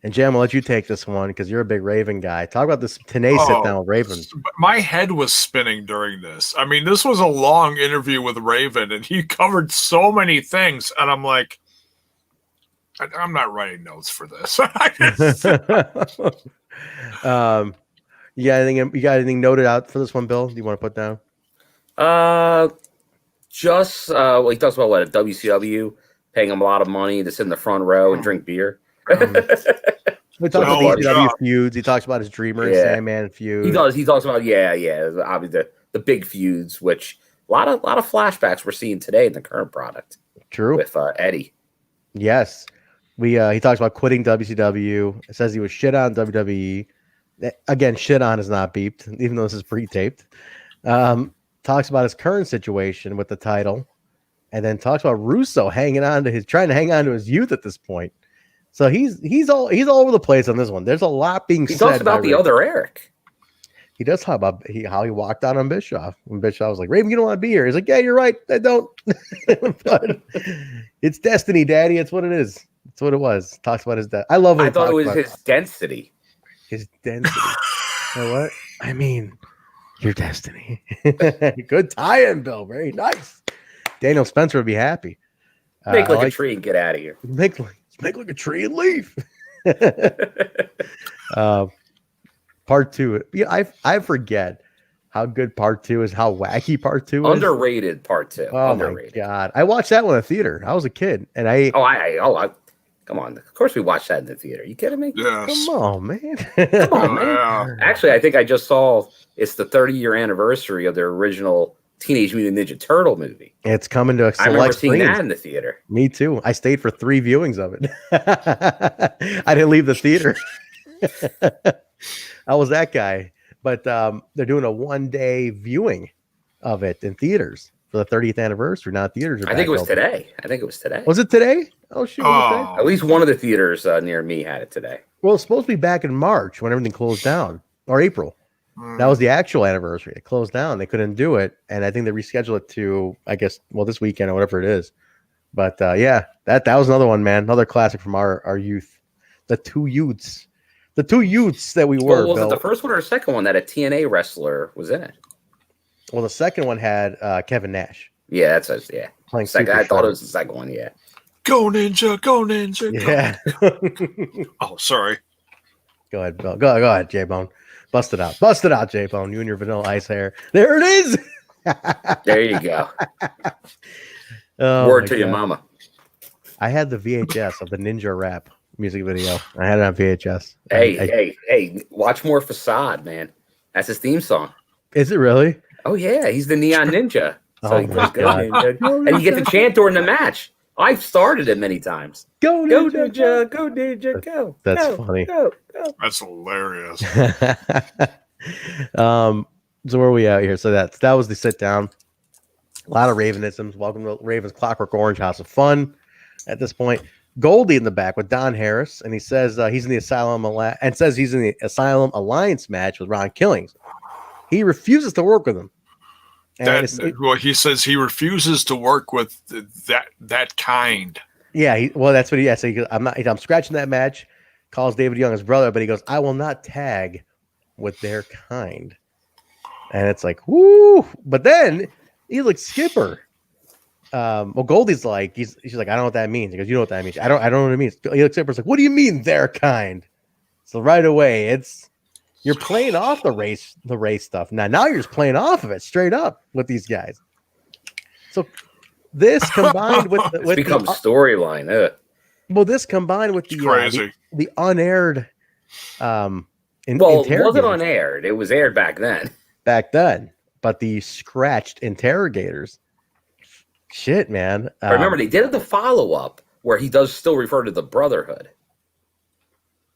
And Jam, I'll let you take this one because you're a big Raven guy. Talk about this TNA sit down with Raven. My head was spinning during this. I mean, this was a long interview with Raven, and he covered so many things. And I'm like, I'm not writing notes for this. You got anything noted out for this one, Bill? Do you want to put down? Just well, he talks about what, at WCW paying him a lot of money to sit in the front row and drink beer. He talks about ECW feuds. He talks about his Dreamer and Sandman feud. He does. He talks about obviously the big feuds, which a lot of flashbacks we're seeing today in the current product. True. With Eddie. Yes. He talks about quitting WCW. It says he was shit on WWE. Again, shit on is not beeped, even though this is pre-taped. Talks about his current situation with the title, and then talks about Russo trying to hang on to his youth at this point. So he's all over the place on this one. There's a lot being said. He talks about the other Eric. He does talk about how he walked out on Bischoff when Bischoff was like, "Raven, you don't want to be here." He's like, "Yeah, you're right. I don't." But it's destiny, Daddy. It's what it is. It's what it was. Talks about his death. I love. I thought it was his density. His density. You know what? I mean, your destiny. Good tie-in, Bill. Very nice. Daniel Spencer would be happy. Make like a tree and get out of here. Make like a tree and leave. Part 2. Yeah, I forget how good part 2 is, how wacky part 2 is. Underrated part 2. Oh Underrated. My God. I watched that one in the theater. I was a kid. And come on. Of course we watched that in the theater. You kidding me? Yes. Come on, man. Come on, man. Actually, I think I just saw it's the 30-year anniversary of their original Teenage Mutant Ninja Turtle movie. It's coming to a select I remember seeing screens. that in the theater. Me too. I stayed for 3 viewings of it. I didn't leave the theater. I was that guy. But they're doing a 1-day viewing of it in theaters for the 30th anniversary. Now theaters are I think it was today. Was it today? Oh, shoot. At least one of the theaters near me had it today. Well, it's supposed to be back in March when everything closed down, or April. That was the actual anniversary. It closed down. They couldn't do it. And I think they rescheduled it to, I guess, this weekend or whatever it is. But yeah, that was another one, man. Another classic from our youth. The two youths that we were. Was it the first one or the second one that a TNA wrestler was in it? Well, the second one had Kevin Nash. Yeah, playing second. I thought it was the second one. Yeah. Go Ninja, go Ninja. Yeah. Oh, sorry. Go ahead, Bill. Go ahead, J-Bone. Bust it out, J-Bone. You and your vanilla ice hair. There it is. There you go. Oh, word to your mama. I had the VHS of the Ninja Rap music video. I had it on VHS. Hey, watch more Facade, man. That's his theme song. Is it really? Oh, yeah. He's the Neon Ninja. So Oh, my God. Ninja. And you get the chant during the match. I've started it many times. Go Ninja, go Ninja, go. That's go, funny. Go. That's hilarious. So where are we at here? So that was the sit down. A lot of Ravenisms. Welcome to Ravens Clockwork Orange House of Fun. At this point, Goldie in the back with Don Harris, and he says he's in the Asylum Alliance match with Ron Killings. He refuses to work with him. Well, he says he refuses to work with that kind. Yeah, that's what he has. So he goes, I'm scratching that match. Calls David Young his brother, but he goes, I will not tag with their kind. And it's like, whoo! But then he's like Skipper. Goldie's like, she's like, I don't know what that means. He goes, you know what that means? I don't know what it means. Skipper's like, what do you mean their kind? So right away, you're playing off the race stuff. Now you're just playing off of it straight up with these guys. So this combined with it's become storyline. Well, this combined with the unaired it wasn't unaired. It was aired back then. But the scratched interrogators. Shit, man. Remember, they did the follow-up where he does still refer to the Brotherhood.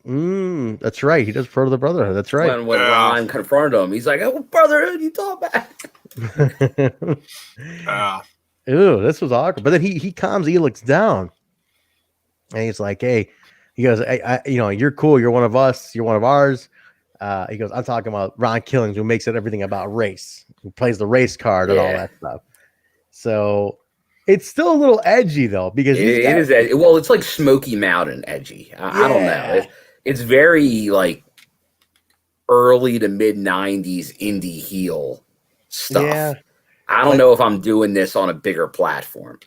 That's right. He does refer to the Brotherhood. That's right. When Ron confronted him, he's like, "Oh, Brotherhood, you talk about." Ooh, this was awkward. But then he calms Elix down, and he's like, "Hey," he goes, you're cool. You're one of us. You're one of ours." He goes, "I'm talking about Ron Killings, who makes it everything about race. Who plays the race card and all that stuff." So it's still a little edgy though, because it is edgy. Well, it's like Smoky Mountain edgy. I don't know. It's very like early to mid 90s indie heel stuff. Yeah. I don't know if I'm doing this on a bigger platform.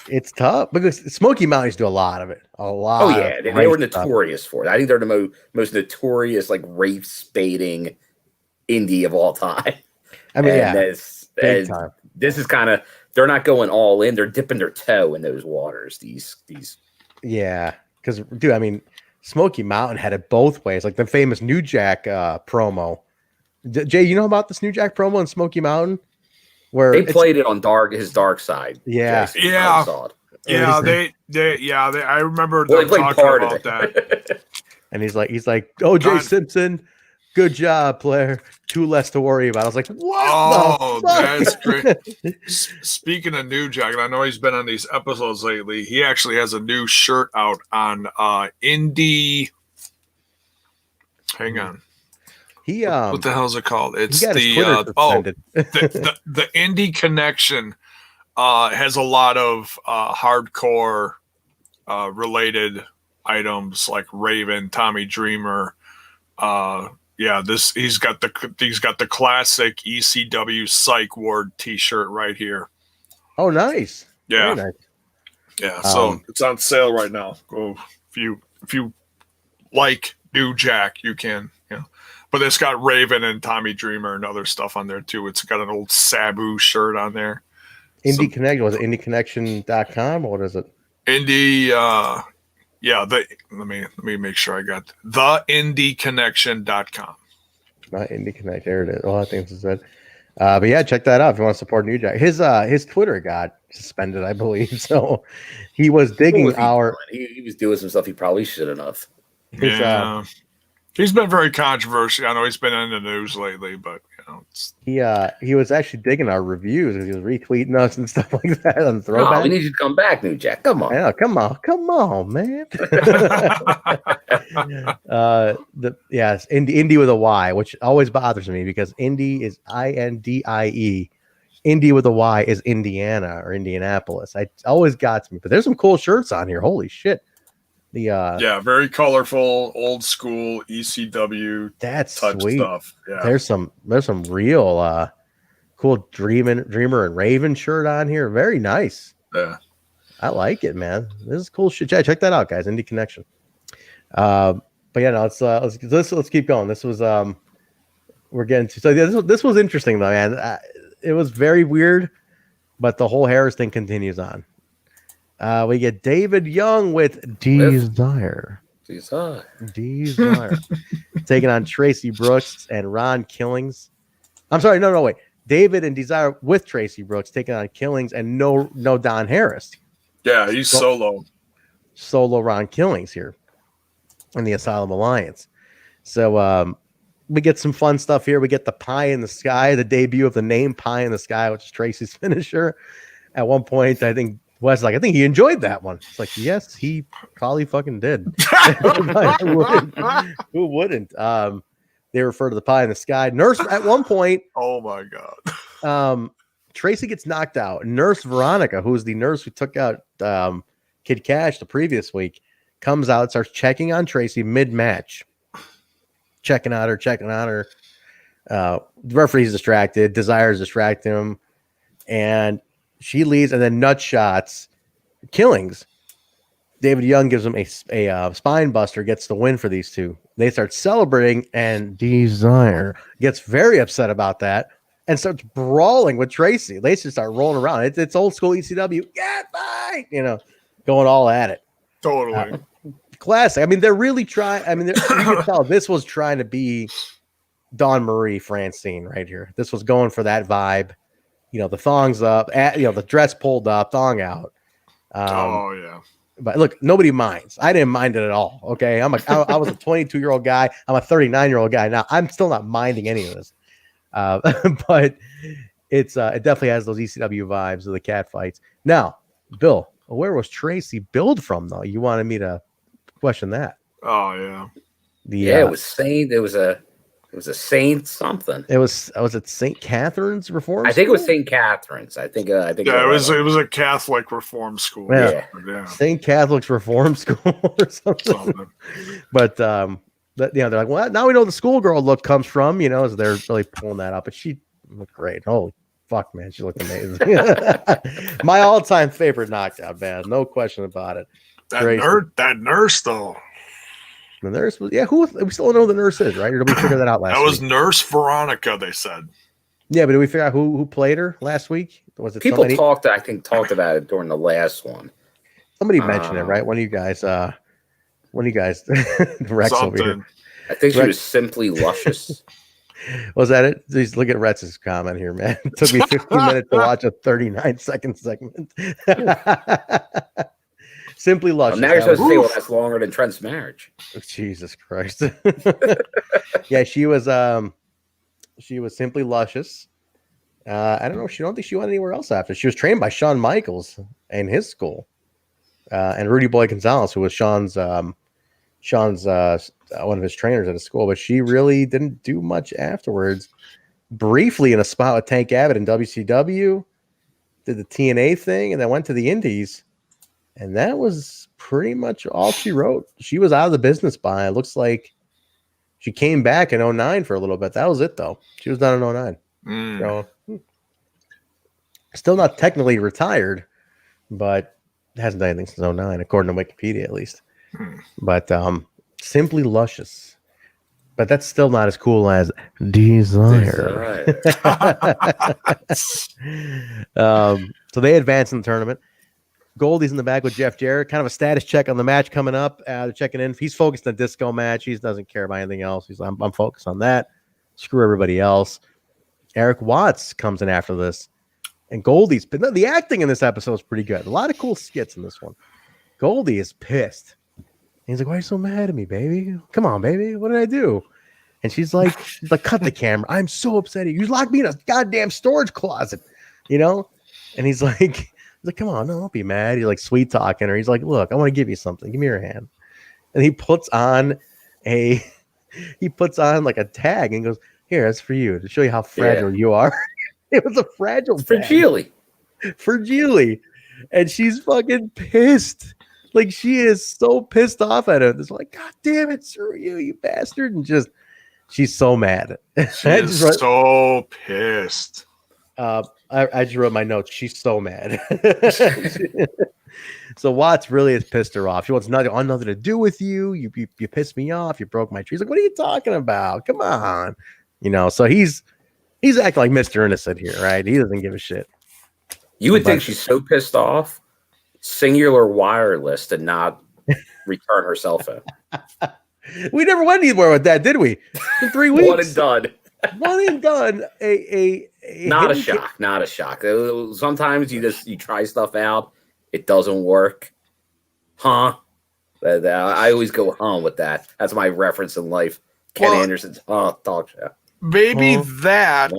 It's tough because Smoky Mountains do a lot of it. Oh yeah, they were notorious for it. I think they're the most notorious like rape spading indie of all time. I mean, Big time. This is kind of, they're not going all in. They're dipping their toe in those waters. These. Yeah, because dude, I mean, Smoky Mountain had it both ways, like the famous New Jack promo. Jay, you know about this New Jack promo in Smoky Mountain? Where they played it on his dark side. Yeah, Jason, yeah, I saw it. I remember them talking about that. And he's like, O.J. Simpson, good job, player. 2 less to worry about. I was like, what? Oh, that's great. Speaking of New Jack, and I know he's been on these episodes lately. He actually has a new shirt out on Indie. Hang on. He what the hell is it called? It's the the Indie Connection has a lot of hardcore related items like Raven, Tommy Dreamer. He's got the classic ECW Psych Ward T-shirt right here. Oh, nice. Yeah, very nice. Yeah. So it's on sale right now. Go if you like New Jack, you can. But it's got Raven and Tommy Dreamer and other stuff on there too. It's got an old Sabu shirt on there. Indie Connect, was it indieconnection.com or what is it? Indie let me make sure I got the indieconnection.com. Not Indie Connect. There it is. Oh, I think this is it. But yeah, check that out if you want to support New Jack. His Twitter got suspended, I believe. So he was digging he was doing some stuff he probably shouldn't have. He's been very controversial. I know he's been in the news lately, but he was actually digging our reviews. He was retweeting us and stuff like that on Throwback. Oh, we need you to come back, New Jack. Come on. Yeah, come on, man. It's Indie with a Y, which always bothers me because Indie is INDIE. Indie with a Y is Indiana or Indianapolis. It always got me. But there's some cool shirts on here. Holy shit. Very colorful, old school ECW. That's touch sweet stuff. Yeah, there's some real cool Dreamer and Raven shirt on here. Very nice. Yeah, I like it, man. This is cool shit. Check that out, guys. Indie Connection. But yeah, no, let's keep going. This was we're getting to. So this was interesting though, man. It was very weird, but the whole Harris thing continues on. We get David Young with Desire. Taking on Traci Brooks and Ron Killings. I'm sorry, no, wait. David and Desire with Traci Brooks taking on Killings and no Don Harris. Yeah, he's solo. Solo Ron Killings here in the Asylum Alliance. So we get some fun stuff here. We get the Pie in the Sky, the debut of the name Pie in the Sky, which is Traci's finisher. At one point, I think Wes I think he enjoyed that one. It's like, yes, he probably fucking did. Who wouldn't? They refer to the Pie in the Sky. Nurse at one point. Oh my God. Traci gets knocked out. Nurse Veronica, who's the nurse who took out Kid Cash the previous week, comes out, starts checking on Traci mid-match. Checking on her. The referee's distracted. Desire's distracting him. And she leaves, and then nut shots Killings. David Young gives him a spine buster, gets the win for these two. They start celebrating, and Desire gets very upset about that and starts brawling with Traci. They just start rolling around. It's old school ECW. Get by, going all at it. Totally. Classic. I mean, they're really trying. I mean, you can tell this was trying to be Dawn Marie Francine right here. This was going for that vibe. The thong's up, the dress pulled up, thong out. Yeah. But look, nobody minds. I didn't mind it at all. Okay. I was a 22-year-old guy. I'm a 39-year-old guy. Now I'm still not minding any of this. But it definitely has those ECW vibes of the cat fights. Now, Bill, where was Traci billed from though? You wanted me to question that. Oh yeah. It was Saint. It was a Saint something. Was it St. Catherine's Reform School? I think it was St. Catherine's. I think. Yeah, it was a Catholic Reform School. Yeah. St. Catholic Reform School or something. But they're like, well, now we know the schoolgirl look comes from. So they're really pulling that up. But she looked great. Holy fuck, man, she looked amazing. My all-time favorite knockout, man, no question about it. That nurse though. The nurse was, we still don't know who the nurse is, right? Or did we figure that out last week? That was Nurse Veronica, they said. Yeah, but did we figure out who played her last week? Was it People somebody? talked about it during the last one. Somebody mentioned it, right? One of you guys, Rex over here. Something. I think she Rex- was simply luscious. Was that it? Please look at Rex's comment here, man. It took me 15 minutes to watch a 39-second segment. Simply luscious. Now you're supposed to say, well, that's longer than Trent's marriage. Jesus Christ. Yeah, she was simply luscious. I don't know. She don't think she went anywhere else after. She was trained by Shawn Michaels in his school, and Rudy Boy Gonzalez, who was Shawn's one of his trainers at his school. But she really didn't do much afterwards. Briefly in a spot with Tank Abbott in WCW, did the TNA thing, and then went to the Indies, and that was pretty much all she wrote. She was out of the business by it. Looks like she came back in 09 for a little bit. That was it, though. She was done in 09. So, still not technically retired, but hasn't done anything since 09, according to Wikipedia, at least. But simply luscious. But that's still not as cool as Desire. So they advance in the tournament. Goldie's in the back with Jeff Jarrett. Kind of a status check on the match coming up. They're checking in. He's focused on the disco match. He doesn't care about anything else. I'm focused on that. Screw everybody else. Eric Watts comes in after this. And Goldie's the acting in this episode is pretty good. A lot of cool skits in this one. Goldie is pissed. He's like, "Why are you so mad at me, baby? Come on, baby. What did I do?" And she's like, "Cut the camera. I'm so upset at you. You locked me in a goddamn storage closet, you know?" And he's like, "Come on, no, don't be mad." He's like sweet talking her. He's like, "Look, I want to give you something. Give me your hand." And he puts on like a tag and goes, "Here, that's for you to show you how fragile you are." It was a fragile tag. For Julie. And she's fucking pissed. Like, she is so pissed off at him. It's like, "God damn it, screw you, you bastard." And just, she's so mad. She's so pissed. I just wrote my notes. She's so mad. So Watts really has pissed her off. She wants nothing to do with you. You pissed me off. You broke my tree. He's like, "What are you talking about? Come on." You know, so he's acting like Mr. Innocent here, right? He doesn't give a shit. You would think she's so pissed off, singular wireless to not return her cell phone. We never went anywhere with that, did we? In 3 weeks. One and done. One and done. Not a shock. Not a shock. Sometimes you try stuff out, it doesn't work. Huh? I always go with that. That's my reference in life. Ken Anderson's talk show. Maybe that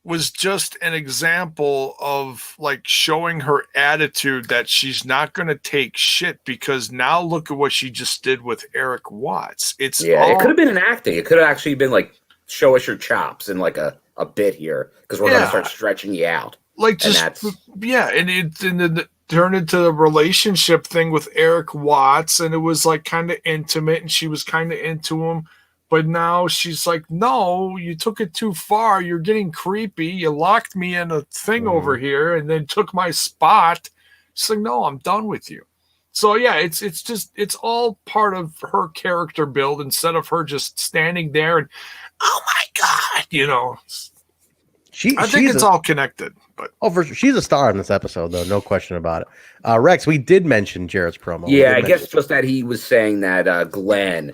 was just an example of like showing her attitude that she's not going to take shit, because now look at what she just did with Eric Watts. It could have been an acting. It could have actually been like, show us your chops in like a bit here, because we're going to start stretching you out. Like, just and it turned into the relationship thing with Eric Watts, and it was like kind of intimate, and she was kind of into him. But now she's like, "No, you took it too far. You're getting creepy. You locked me in a thing over here and then took my spot." She's like, "No, I'm done with you." So yeah, it's all part of her character build, instead of her just standing there and, "Oh my God," you know. I think it's all connected. But for sure. She's a star in this episode, though, no question about it. Rex, we did mention Jarrett's promo. Yeah, I guess just that he was saying that Glenn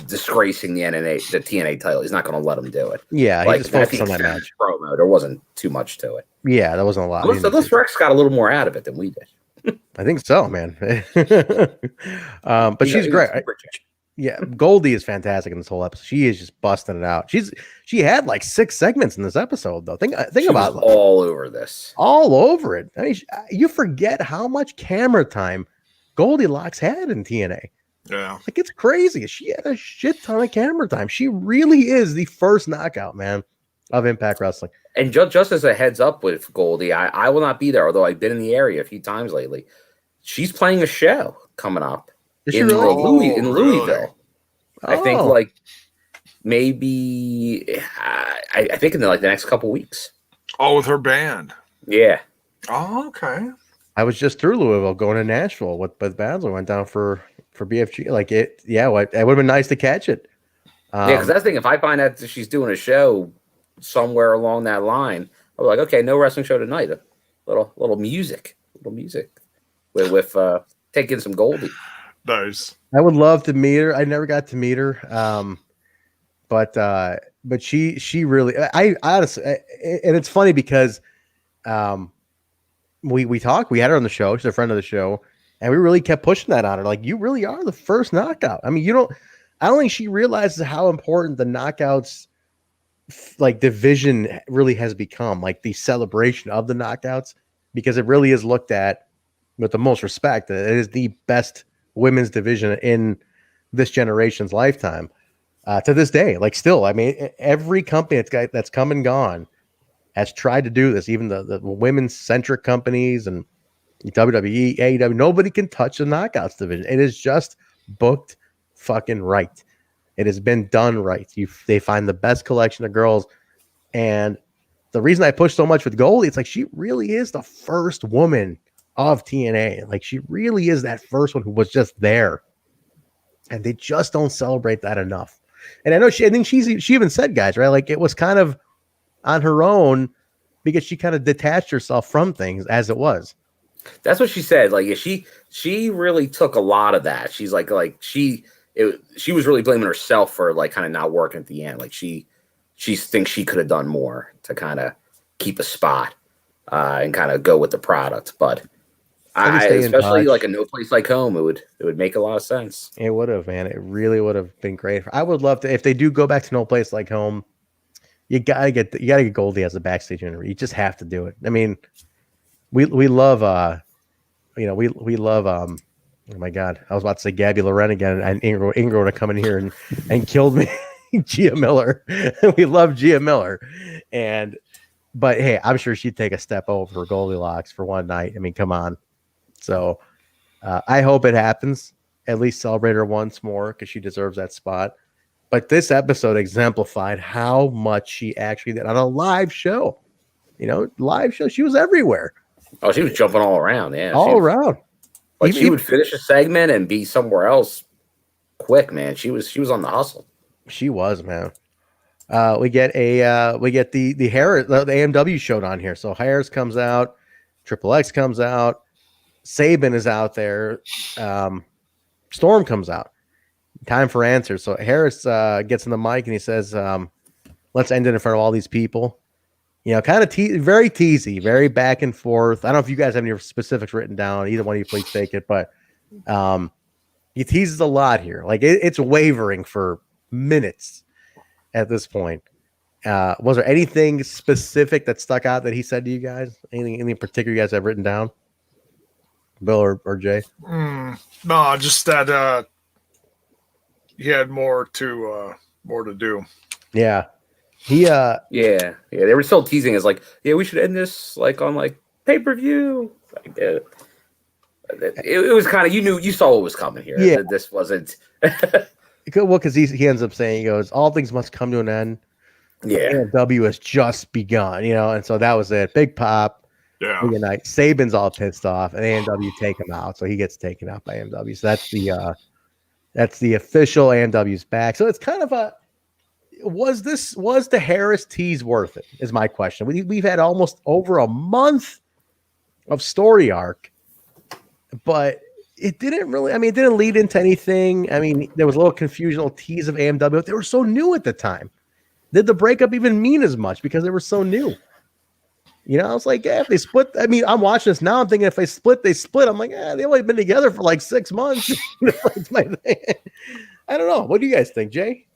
disgracing the TNA title. He's not going to let him do it. Yeah, like, he just focused on that match. Promo. There wasn't too much to it. Yeah, there wasn't a lot. Unless Rex got a little more out of it than we did. I think so, man. But she's great. Yeah, Goldie is fantastic in this whole episode. She is just busting it out. She had like 6 segments in this episode, though. Think about it. All over this. All over it. I mean, you forget how much camera time Goldilocks had in TNA. Yeah. Like, it's crazy. She had a shit ton of camera time. She really is the first knockout, man, of Impact Wrestling. And just as a heads up with Goldie, I will not be there, although I've been in the area a few times lately. She's playing a show coming up in Louisville. Really? I think like maybe I think in the next couple weeks. Oh, with her band. Yeah. Oh, okay. I was just through Louisville going to Nashville with Badler. Went down for BFG. Like it would have been nice to catch it. Yeah, because that's the thing. If I find out that she's doing a show somewhere along that line, I was like, okay, no wrestling show tonight. A little music with taking some Goldie. Nice. I would love to meet her. I never got to meet her. But she really, I honestly, and it's funny because we talked, we had her on the show. She's a friend of the show, and we really kept pushing that on her. Like, you really are the first knockout. I mean, I don't think she realizes how important the knockouts like division really has become, like the celebration of the knockouts, because it really is looked at with the most respect. It is the best women's division in this generation's lifetime. To this day, like still, I mean, every company that's come and gone has tried to do this. Even the women's centric companies and WWE, AEW, nobody can touch the knockouts division. It is just booked fucking right. It has been done right. They find the best collection of girls, and the reason I push so much with Goldie, it's like she really is the first woman of TNA. Like, she really is that first one who was just there, and they just don't celebrate that enough. And I think she even said, guys, right? Like, it was kind of on her own because she kind of detached herself from things as it was. That's what she said. Like, she really took a lot of that. She's like she was really blaming herself for like kind of not working at the end. Like she thinks she could have done more to kind of keep a spot and kind of go with the product. But especially like a No Place Like Home, it would make a lot of sense. It would have, man. It really would have been great. I would love to, if they do go back to No Place Like Home, you gotta get Goldie as a backstage interview. You just have to do it. I mean, we love we love oh my god, I was about to say Gabby Loren again, and Ingram to come in here and killed me. Gia Miller. We love Gia Miller. But hey, I'm sure she'd take a step over Goldilocks for one night. I mean, come on. So I hope it happens. At least celebrate her once more because she deserves that spot. But this episode exemplified how much she actually did on a live show. Live show. She was everywhere. Oh, she was jumping all around. Yeah, around. Like she would finish a segment and be somewhere else quick, man. She was on the hustle. She was, man. We get the Harris, the AMW showed on here. So Harris comes out, Triple X comes out, Sabin is out there, Storm comes out. Time for answers. So Harris gets in the mic and he says, "Let's end it in front of all these people." Kind of very teasy, very back and forth. I don't know if you guys have any specifics written down. Either one of you, please take it. But he teases a lot here. Like it's wavering for minutes at this point. Was there anything specific that stuck out that he said to you guys? Anything in particular you guys have written down? Bill or Jay? No, just that he had more to do. Yeah. Yeah. They were still teasing us like, yeah, we should end this like on like pay-per-view. Like, it was kind of, you saw what was coming here. Yeah. This wasn't. Well, because he ends up saying, he goes, all things must come to an end. Yeah. AMW has just begun, and so that was it. Big pop. Yeah. Big night. Sabin's all pissed off, and AMW take him out, so he gets taken out by AMW. So that's the official AMW's back. So it's kind of was the Harris tease worth it? Is my question. We've had almost over a month of story arc, but it didn't really. I mean, it didn't lead into anything. I mean, there was a little confusion, a little tease of AMW. They were so new at the time. Did the breakup even mean as much because they were so new? I was like, yeah, if they split. I mean, I'm watching this now. I'm thinking if they split, they split. I'm like, they've only been together for like 6 months. It's my thing. I don't know. What do you guys think, Jay?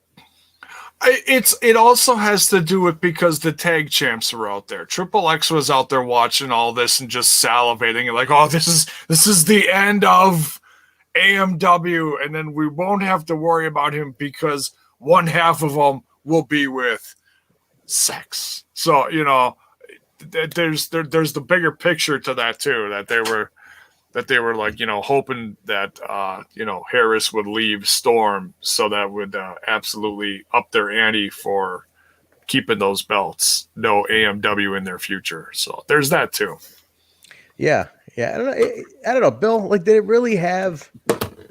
It also has to do with because the tag champs are out there. Triple X was out there watching all this and just salivating and like, oh, this is the end of AMW, and then we won't have to worry about him because one half of them will be with sex. So there's the bigger picture to that too, that they were like, hoping that, Harris would leave Storm, so that would absolutely up their ante for keeping those belts. No AMW in their future. So there's that too. Yeah. I don't know, Bill, like, did it really have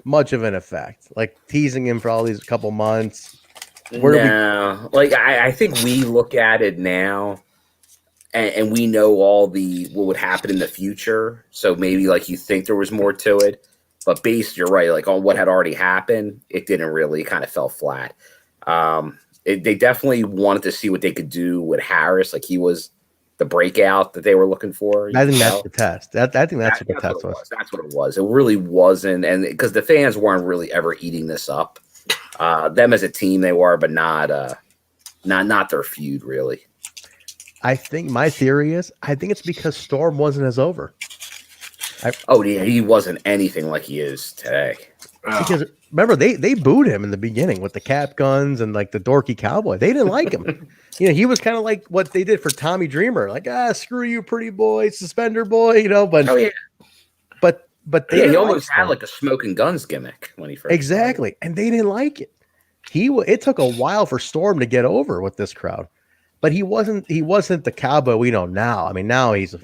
much of an effect? Like teasing him for all these couple months. No, like I think we look at it now, and we know all what would happen in the future. So maybe like you think there was more to it, but you're right. Like on what had already happened, it didn't really. Kind of fell flat. They definitely wanted to see what they could do with Harris. Like he was the breakout that they were looking for. I think that's the test. I think that's what the test was. That's what it was. It really wasn't, and because the fans weren't really ever eating this up. Them as a team, they were, but not their feud, really. I think my theory is, I think it's because Storm wasn't as over. He wasn't anything like he is today. Because remember, they booed him in the beginning with the cap guns and like the dorky cowboy. They didn't like him. He was kind of like what they did for Tommy Dreamer, like screw you, pretty boy, suspender boy. But he almost had like a smoking guns gimmick when he first started. And they didn't like it. It took a while for Storm to get over with this crowd, but he wasn't the cowboy we know now. I mean, now he's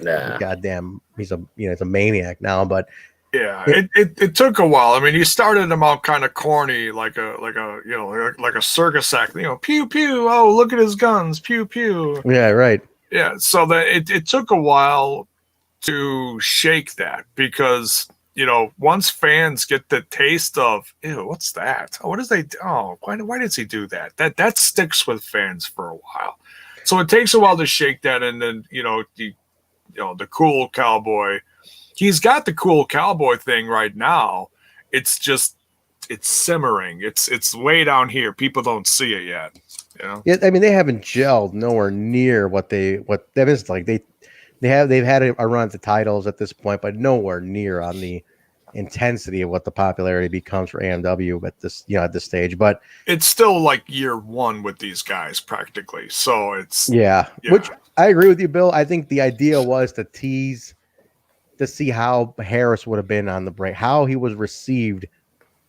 he's a maniac now, but yeah, it took a while. I mean, he started him out kind of corny, like a circus act, pew pew. Oh, look at his guns, pew pew. Yeah, right. Yeah, so that it took a while to shake that because once fans get the taste of, ew, what's that? Oh, what does they? Oh, why does he do that? That sticks with fans for a while. So it takes a while to shake that, and then the cool cowboy. He's got the cool cowboy thing right now. It's just simmering. It's way down here. People don't see it yet. Yeah, I mean they haven't gelled nowhere near what that is like. They've had a run at the titles at this point, but nowhere near on the intensity of what the popularity becomes for AMW at this stage. But it's still like year one with these guys practically. So it's which I agree with you, Bill. I think the idea was to tease to see how Harris would have been on the break, how he was received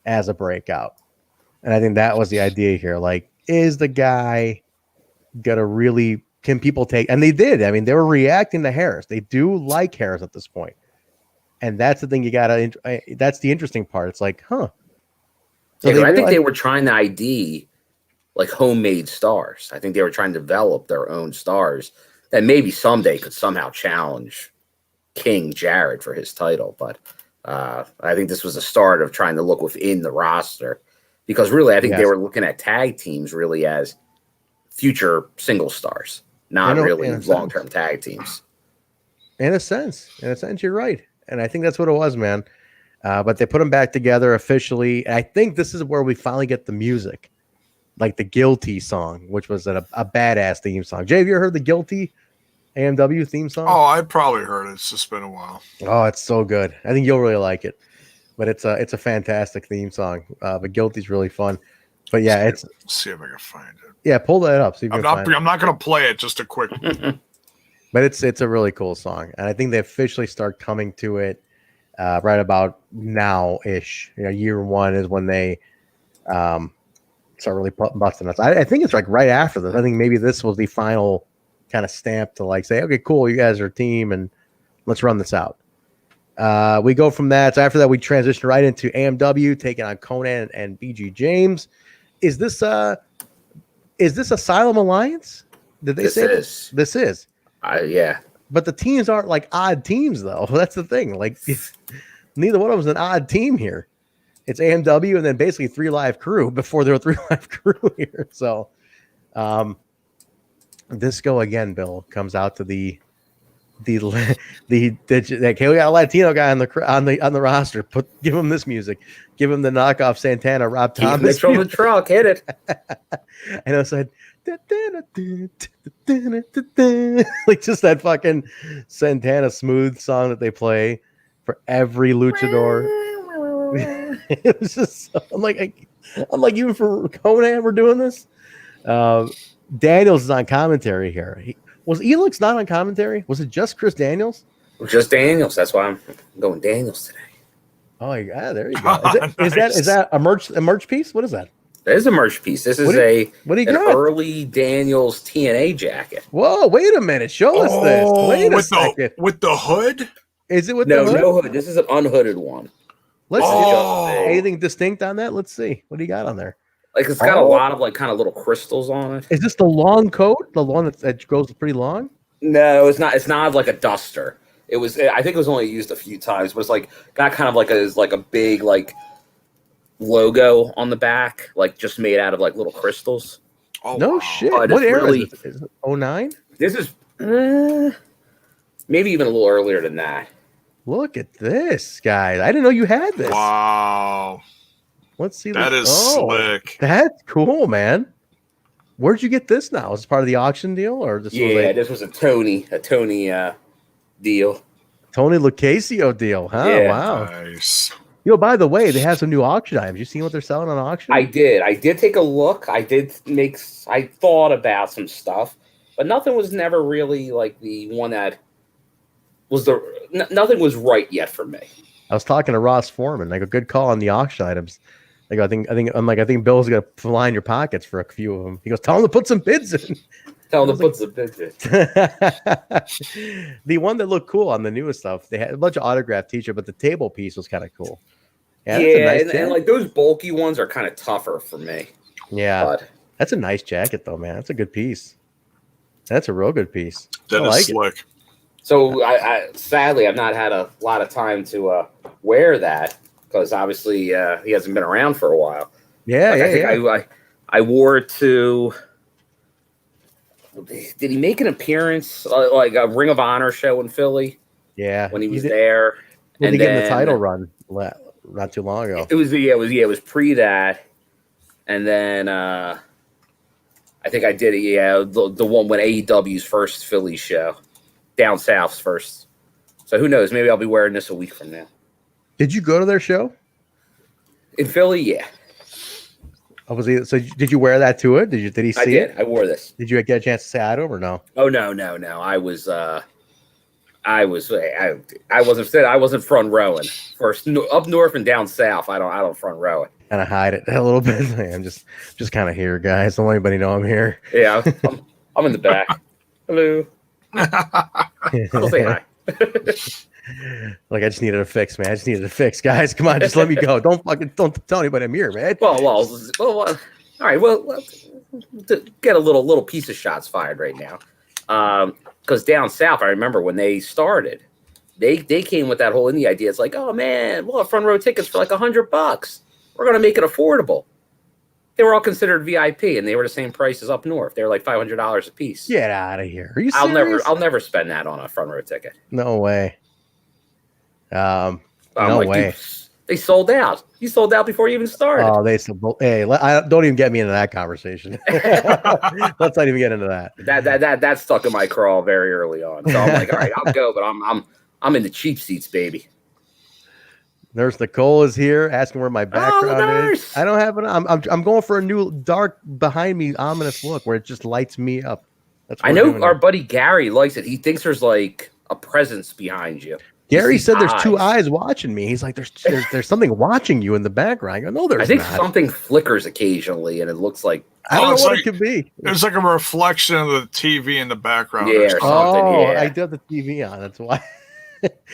as a breakout. And I think that was the idea here. Like, is the guy gonna really? Can people take? And they did. I mean, they were reacting to Harris. They do like Harris at this point, and that's the thing you gotta. That's the interesting part. It's like, huh? So I think they were trying to ID like homemade stars. I think they were trying to develop their own stars that maybe someday could somehow challenge King Jarrett for his title. But I think this was a start of trying to look within the roster because really, I think they were looking at tag teams really as future single stars. Not really long-term tag teams. In a sense, you're right, and I think that's what it was, man. But they put them back together officially. And I think this is where we finally get the music, like the Guilty song, which was a badass theme song. Jay, have you ever heard the Guilty AMW theme song? Oh, I probably heard it. It's just been a while. Oh, it's so good. I think you'll really like it. But it's a fantastic theme song. But Guilty's really fun. But yeah, see if I can find it. Yeah, pull that up. I'm not going to play it. Just a quick. But it's a really cool song, and I think they officially start coming to it right about now-ish. Year one is when they start really busting us. I think it's like right after this. I think maybe this was the final kind of stamp to like say, okay, cool, you guys are a team, and let's run this out. We go from that. So after that, we transition right into AMW taking on Konnan and BG James. Is this Asylum Alliance? Did they say this? This is. Yeah. But the teams aren't like odd teams, though. That's the thing. Like, neither one of them is an odd team here. It's AMW and then basically 3 Live Crew before there were 3 Live Crew here. So, Disco again, Bill, comes out to the we got a Latino guy on the roster. Give him this music. Give him the knockoff Santana Rob Thomas. From the truck, hit it. And I said, like just that fucking Santana smooth song that they play for every luchador. It was just I'm like even for Konnan we're doing this. Daniels is on commentary here. Was Elix not on commentary? Was it just Chris Daniels? Just Daniels. That's why I'm going Daniels today. Oh yeah, there you go. Is that a merch piece? What is that? That is a merch piece. This is an early Daniels TNA jacket. Whoa, wait a minute. Show us this. Wait a second. With the hood? Is it with the hood? No hood. This is an unhooded one. Let's see. Anything distinct on that? Let's see. What do you got on there? Like it's got a lot of like kind of little crystals on it. Is this the long coat? The one that goes pretty long? No, it's not. It's not like a duster. It was. I think it was only used a few times, but it's like got kind of like a big like logo on the back, like just made out of like little crystals. Oh, no shit. But What era really, is this? Is it 09? This is maybe even a little earlier than that. Look at this, guys. I didn't know you had this. Wow. Let's see. That is slick. That's cool, man. Where'd you get this now? Is it part of the auction deal? Or this this was a Tony deal. Tony Lucasio deal, huh? Yeah. Wow. Nice. By the way, they have some new auction items. You seen what they're selling on auction? I did take a look. I thought about some stuff, but nothing was never really like the one that was nothing was right yet for me. I was talking to Ross Foreman, like a good call on the auction items. Like I think Bill's gonna line your pockets for a few of them. He goes, tell him to put some bids in. Tell him to put some bids in. The one that looked cool on the newest stuff, they had a bunch of autographed t-shirt, but the table piece was kind of cool. Yeah, and like those bulky ones are kind of tougher for me. Yeah, but that's a nice jacket though, man. That's a good piece. That's a real good piece. That is slick. So I sadly I've not had a lot of time to wear that because obviously he hasn't been around for a while. Yeah, I wore it to. Did he make an appearance like a Ring of Honor show in Philly? Yeah, when he was there. And he get the title run not too long ago. It was pre that, and then I think I did it. Yeah, the one when AEW's first Philly show, down south's first. So who knows? Maybe I'll be wearing this a week from now. Did you go to their show in Philly? Yeah. So did you wear that to it? Did he see it? I wore this. Did you get a chance to say hi to him or no? Oh no. I wasn't front rowing. First up north and down south, I don't front row it. Kind of hide it a little bit. I'm just kind of here, guys. Don't let anybody know I'm here. Yeah, I'm in the back. Hello. I'll say hi. Like I just needed a fix, man. I just needed a fix, guys. Come on, just let me go. Don't tell anybody I'm here, man. Well, all right. Well, to get a little piece of shots fired right now. Because down south, I remember when they started, they came with that whole indie idea. It's like, oh man, we'll have front row tickets for like $100. We're gonna make it affordable. They were all considered VIP, and they were the same price as up north. They were like $500 a piece. Get out of here! Are you serious? I'll never spend that on a front row ticket. No way. No way. Dude, they sold out. You sold out before you even started. Oh, they sold. Hey, don't even get me into that conversation. Let's not even get into that. That stuck in my craw very early on. So I'm like, all right, I'll go, but I'm in the cheap seats, baby. Nurse Nicole is here asking where my background is. I don't have it. I'm going for a new dark behind me ominous look where it just lights me up. That's I know our buddy Gary likes it. He thinks there's like a presence behind you. Gary said there's two eyes watching me. He's like, there's something watching you in the background. I go, no, there's not. I think something flickers occasionally, and it looks like I don't know what it could be. There's like a reflection of the TV in the background. Yeah, or something. I do have the TV on. That's why.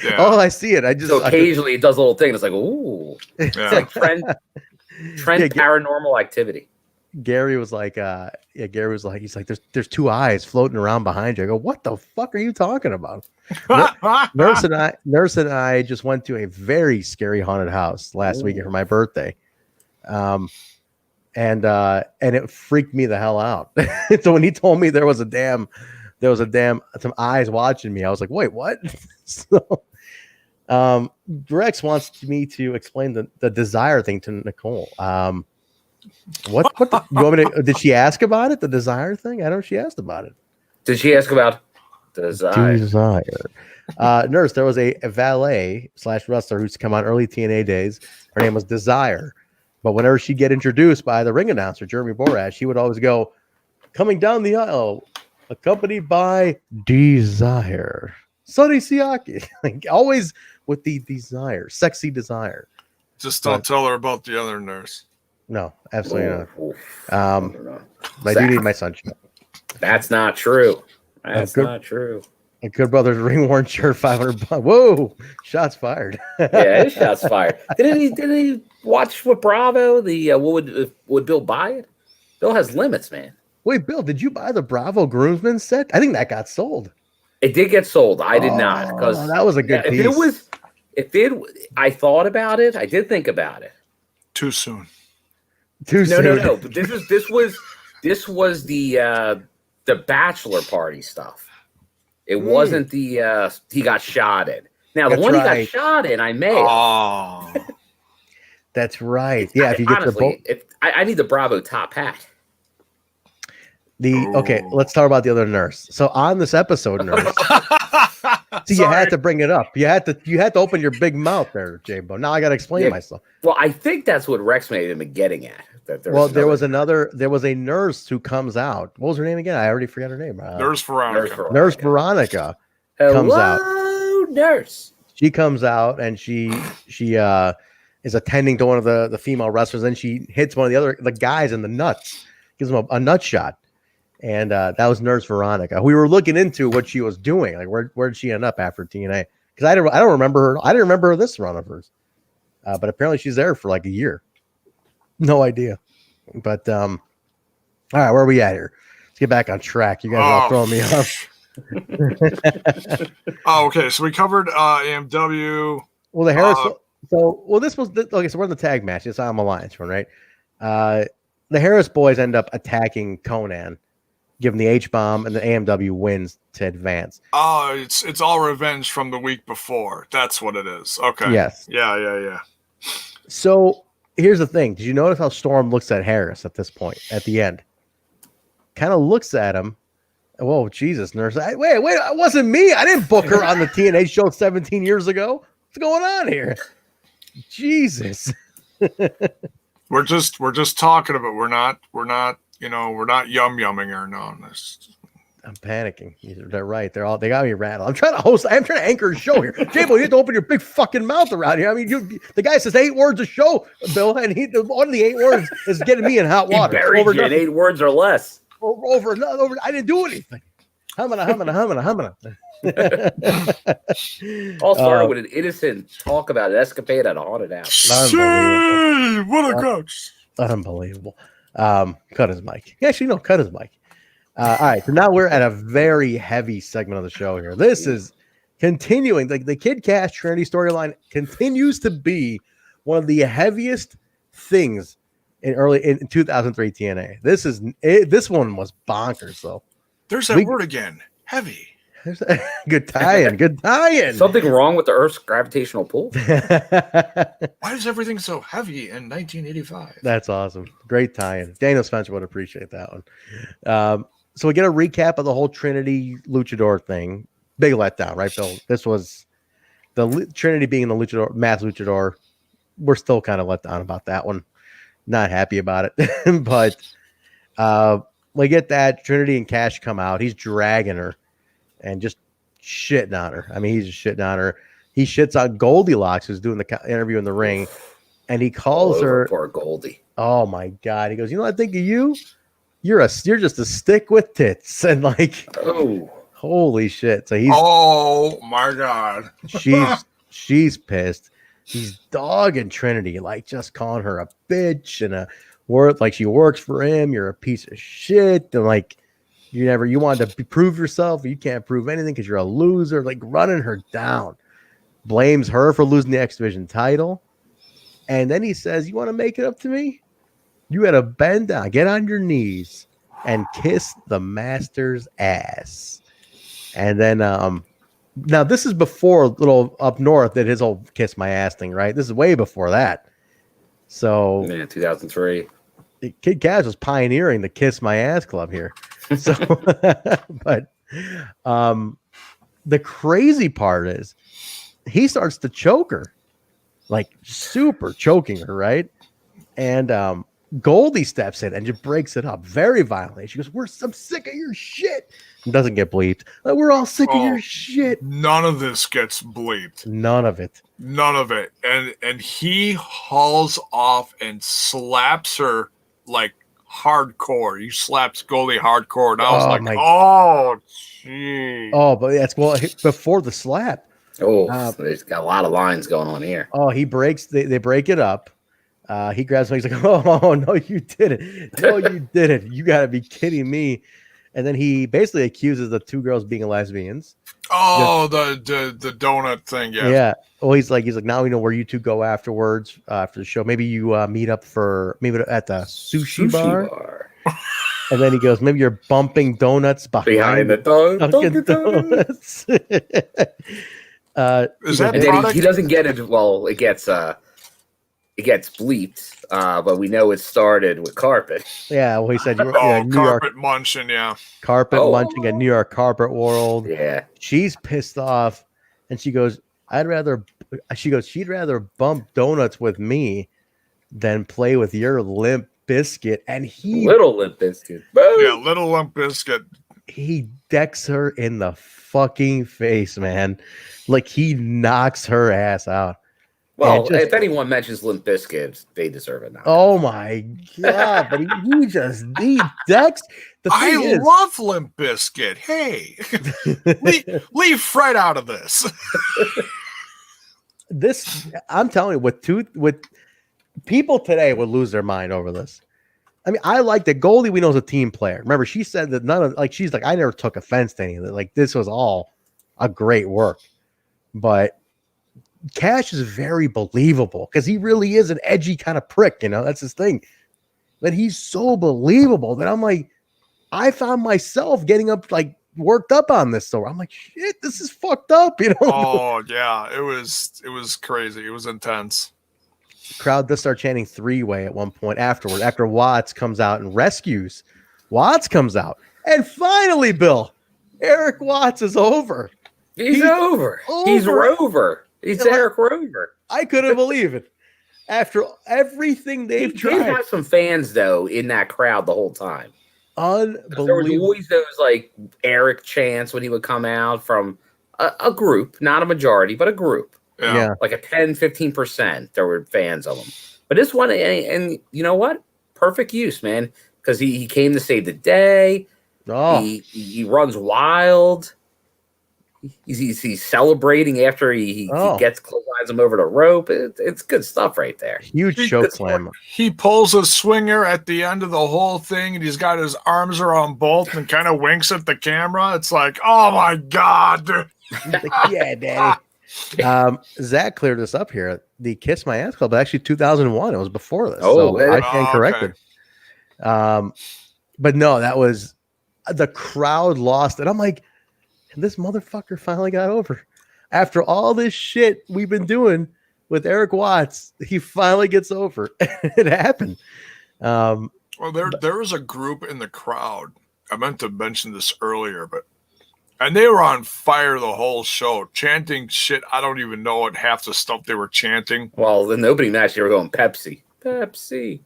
Yeah. Oh, I see it. So occasionally it does a little thing. It's like, ooh, it's like trend paranormal activity. Gary was like, he's like, there's two eyes floating around behind you. I go, what the fuck are you talking about? Nurse and I just went to a very scary haunted house last weekend for my birthday. And it freaked me the hell out. So when he told me there was some eyes watching me, I was like, wait, what? So Rex wants me to explain the desire thing to Nicole. You want me to, did she ask about it? The desire thing? I don't know if she asked about it. Did she ask about desire? Nurse, there was a valet / wrestler who's come on early TNA days. Her name was Desire. But whenever she'd get introduced by the ring announcer, Jeremy Borash, she would always go, coming down the aisle, accompanied by Desire. Sonny Siaki. Like, always with the desire, sexy desire. Just don't tell her about the other nurse. No, absolutely not. I do need my sunshine. That's not true. That's not true. A Good Brothers ring worn shirt, $500. Whoa, shots fired. Yeah, his shots fired. Didn't he watch with Bravo? The would Bill buy it? Bill has limits, man. Wait, Bill, did you buy the Bravo groomsman set? I think that got sold. It did get sold. I did not, because that was a good piece. I thought about it. I did think about it. Too soon. No. But this was the bachelor party stuff. It wasn't the he got shot in. Now the one he got shot in, I may. Oh, that's right. Yeah, if you get honestly, I need the Bravo top hat. Okay, let's talk about the other nurse. So on this episode, nurse. See, you had to bring it up. You had to open your big mouth there, J-Bo. Now I got to explain myself. Well, I think that's what Rex made him getting at. There was a nurse who comes out. What was her name again? I already forgot her name. Nurse Veronica. Nurse Veronica comes out. Nurse. She comes out and she is attending to one of the female wrestlers, and she hits one of the guys in the nuts, gives him a nut shot. And that was Nurse Veronica. We were looking into what she was doing. Like, where did she end up after TNA? Because I don't remember her. I didn't remember her this run of hers. But apparently she's there for like a year. No idea. But all right, where are we at here? Let's get back on track. You guys are all throwing me off. Okay. So we covered AMW. Well, the Harris. This was okay. So we're in the tag match. It's on Alliance one, right? The Harris boys end up attacking Konnan, giving the H-bomb, and the AMW wins to advance. Oh, it's all revenge from the week before. That's what it is. Okay. Yes. Yeah. So here's the thing. Did you notice how Storm looks at Harris at this point, at the end? Kind of looks at him. Whoa, Jesus, nurse. Wait, it wasn't me. I didn't book her on the TNA show 17 years ago. What's going on here? Jesus. We're just talking about we're not yum-yumming her. No, I'm panicking. They're right. They got me rattled. I'm trying to anchor a show here. J-Bo, you have to open your big fucking mouth around here. I mean, the guy says 8 words a show, Bill, and one of the 8 words is getting me in hot water. He buried you in 8 words or less. Over. I didn't do anything. Humming. All started with an innocent talk about an escapade at a haunted house. What a coach. Unbelievable. Cut his mic. Actually, no, cut his mic. All right, so now we're at a very heavy segment of the show here. This is continuing. The Kid Cash Trinity storyline continues to be one of the heaviest things in 2003 TNA. This one was bonkers, though. There's that word again. Heavy. Good tie-in. Something wrong with the Earth's gravitational pull? Why is everything so heavy in 1985? That's awesome. Great tie-in. Daniel Spencer would appreciate that one. So we get a recap of the whole Trinity Luchador thing. Big letdown, right, Bill? This was the Trinity being the Luchador, Mass Luchador. We're still kind of let down about that one. Not happy about it. But we get that. Trinity and Cash come out. He's dragging her and just shitting on her. I mean, he's just shitting on her. He shits on Goldilocks, who's doing the interview in the ring, and he calls her poor Goldie. Oh my God! He goes, "You know what I think of you? You're just a stick with tits." And like, oh, holy shit! So he's oh my God. she's pissed. He's dogging Trinity, like just calling her a bitch and a word like she works for him. You're a piece of shit, and like you wanted to prove yourself. You can't prove anything because you're a loser. Like running her down, blames her for losing the X Division title, and then he says, "You want to make it up to me? You got to bend down, get on your knees, and kiss the master's ass." And then now this is before little up north did his old kiss my ass thing, right? This is way before that. So yeah, 2003. Kid Cash was pioneering the kiss my ass club here. So but the crazy part is he starts to choke her, like super choking her, right? And Goldie steps in and just breaks it up very violently. She goes, I'm sick of your shit. And doesn't get bleeped. Like, we're all sick of your shit. None of this gets bleeped. None of it. And he hauls off and slaps her like hardcore. He slaps Goldie hardcore. And I was like, gee. Oh, but that's before the slap. Oh, there's got a lot of lines going on here. Oh, he breaks. They break it up. He grabs me. He's like, "Oh no, you didn't! No, you didn't! You got to be kidding me!" And then he basically accuses the two girls being lesbians. Oh, the donut thing. Yeah. Yeah. Oh, he's like, now we know where you two go afterwards after the show. Maybe you meet up for at the sushi bar. And then he goes, maybe you're bumping donuts behind the donuts. Is that and then he doesn't get it. Well, it gets bleeped, but we know it started with carpet. Yeah, well, he said you were New carpet York munching, yeah. Carpet munching at New York Carpet World. Yeah. She's pissed off, and she goes, she'd rather bump donuts with me than play with your Limp Biscuit. And Little Limp Biscuit. Yeah, Little Limp Biscuit. He decks her in the fucking face, man. Like he knocks her ass out. Well, if anyone mentions Limp Bizkit, they deserve it now. Oh my god! But he decks. I love Limp Bizkit. Hey, leave Fred out of this. I'm telling you, with people today would lose their mind over this. I mean, I like that Goldie. We know is a team player. Remember, she said that she's like, I never took offense to any of it. Like this was all a great work, but Cash is very believable because he really is an edgy kind of prick, that's his thing. But he's so believable that I'm like, I found myself getting worked up on this. So I'm like, shit, this is fucked up, Oh yeah, it was crazy. It was intense. The crowd does start chanting three-way at one point afterward, after Watts comes out and rescues. Watts comes out. And finally, Bill, Eric Watts is over. He's over. He's Rover. He's Eric Rover. I couldn't believe it. After everything they've tried. He had some fans, though, in that crowd the whole time. Unbelievable. There was always those, Eric chants when he would come out from a group, not a majority, but a group. Yeah. Like a 10, 15%, there were fans of him. But this one, and you know what? Perfect use, man. Because he came to save the day. Oh. He runs wild. He's celebrating after he gets clotheslines him over the rope. It's good stuff right there. Huge choke slam. He pulls a swinger at the end of the whole thing, and he's got his arms around both and kind of winks at the camera. It's like, oh my god, dude. Like, yeah, daddy. Zach cleared this up here. The Kiss My Ass Club, but actually 2001. It was before this. Oh, so I stand corrected. But no, that was the crowd lost it. I'm like, this motherfucker finally got over. After all this shit we've been doing with Eric Watts, he finally gets over. It happened. Well, there was a group in the crowd. I meant to mention this earlier, and they were on fire the whole show, chanting shit. I don't even know what half the stuff they were chanting. Well, the nobody match, they were going Pepsi. Pepsi.